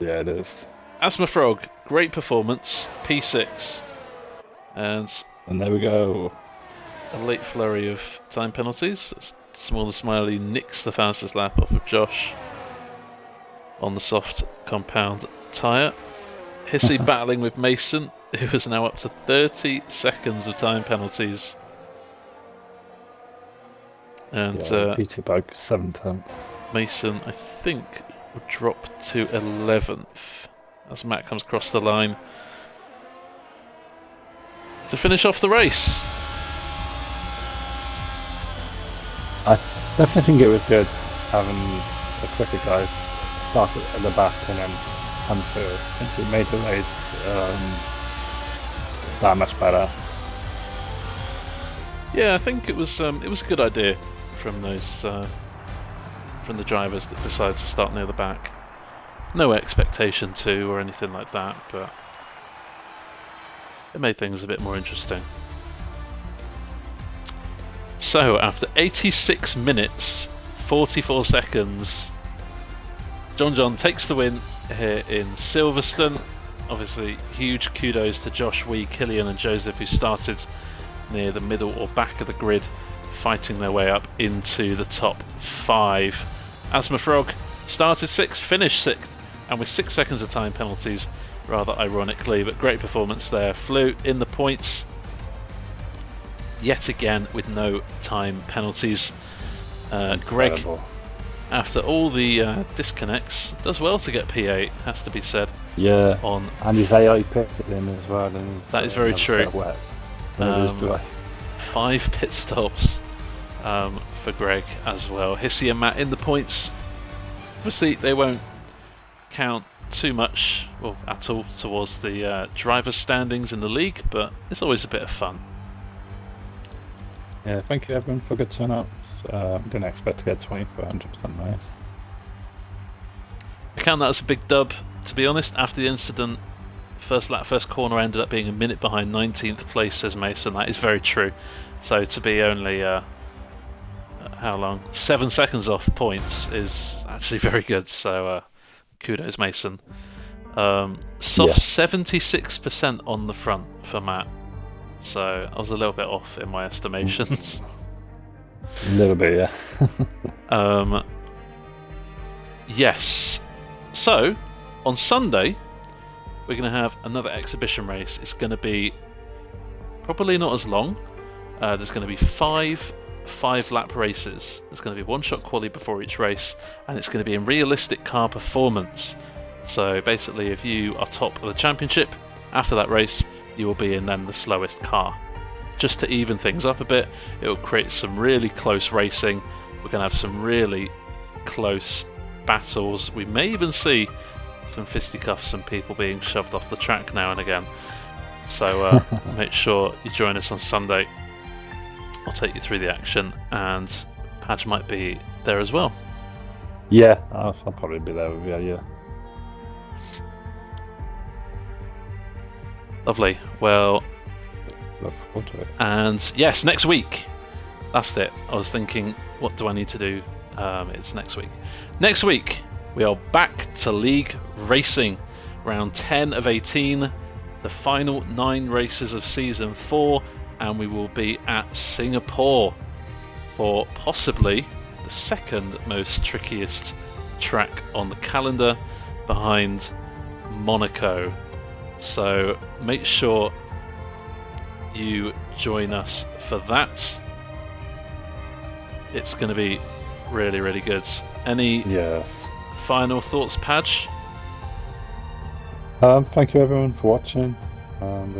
Yeah, it is.
Asthma Frog, great performance, P6. And
there we go.
a late flurry of time penalties. Smaller Smiley nicks the fastest lap off of Josh on the soft compound tyre. Hissy battling with Mason, who is now up to 30 seconds of time penalties. And
PT by 7 times.
Mason, I think, will drop to 11th as Matt comes across the line to finish off the race.
I definitely think it was good having the quicker guys start at the back and then come through. I think it made the race that much better.
Yeah, I think it was a good idea from those from the drivers that decided to start near the back. No expectation to or anything like that, but it made things a bit more interesting. So, after 86 minutes, 44 seconds, John takes the win here in Silverstone. Obviously, huge kudos to Josh Wee, Killian and Joseph, who started near the middle or back of the grid, fighting their way up into the top 5. Asthma Frog started 6th, finished 6th, and with 6 seconds of time penalties, rather ironically, but great performance there. Flew in the points yet again with no time penalties. Greg, after all the disconnects, does well to get P8, has to be said.
Yeah, and his AI pitted in as well. And
that is very true.
Wet.
5 pit stops for Greg as well. Hissy and Matt in the points. Obviously, they won't count too much, or at all, towards the driver's standings in the league, but it's always a bit of fun.
Yeah, thank you everyone for a good turnout. Didn't expect to get 20 for 100% race.
I count that as a big dub, to be honest. After the incident, first lap, first corner ended up being a minute behind 19th place, says Mason. That is very true. So to be only, how long? 7 seconds off points is actually very good. So kudos, Mason. Soft 76% on the front for Matt. So I was a little bit off in my estimations.
A little bit, yeah.
Yes. So, on Sunday, we're going to have another exhibition race. It's going to be probably not as long. There's going to be five lap races. There's going to be one shot quali before each race, and it's going to be in realistic car performance. So basically, if you are top of the championship, after that race, you will be in then the slowest car. Just to even things up a bit, it will create some really close racing. We're going to have some really close battles. We may even see some fisticuffs and people being shoved off the track now and again. So make sure you join us on Sunday. I'll take you through the action, and Padge might be there as well.
Yeah, I'll probably be there with you, yeah.
Lovely. Well,
look forward to it.
And yes, next week. That's it. I was thinking, what do I need to do? It's next week. Next week, we are back to league racing. Round 10 of 18, the final 9 races of season 4, and we will be at Singapore for possibly the second most trickiest track on the calendar, behind Monaco. So make sure you join us for that. It's going to be really, really good. Any final thoughts, Padge?
Thank you everyone for watching, and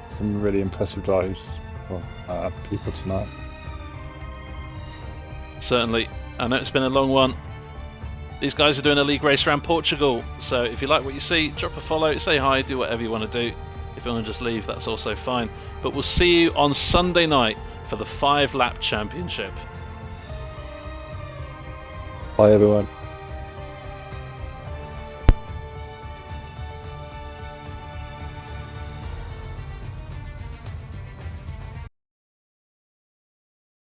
some really impressive drives for people tonight.
Certainly. I know it's been a long one. These guys are doing a league race around Portugal, so if you like what you see, drop a follow, say hi, do whatever you want to do. If you want to just leave, that's also fine. But we'll see you on Sunday night for the 5-lap championship.
Bye everyone.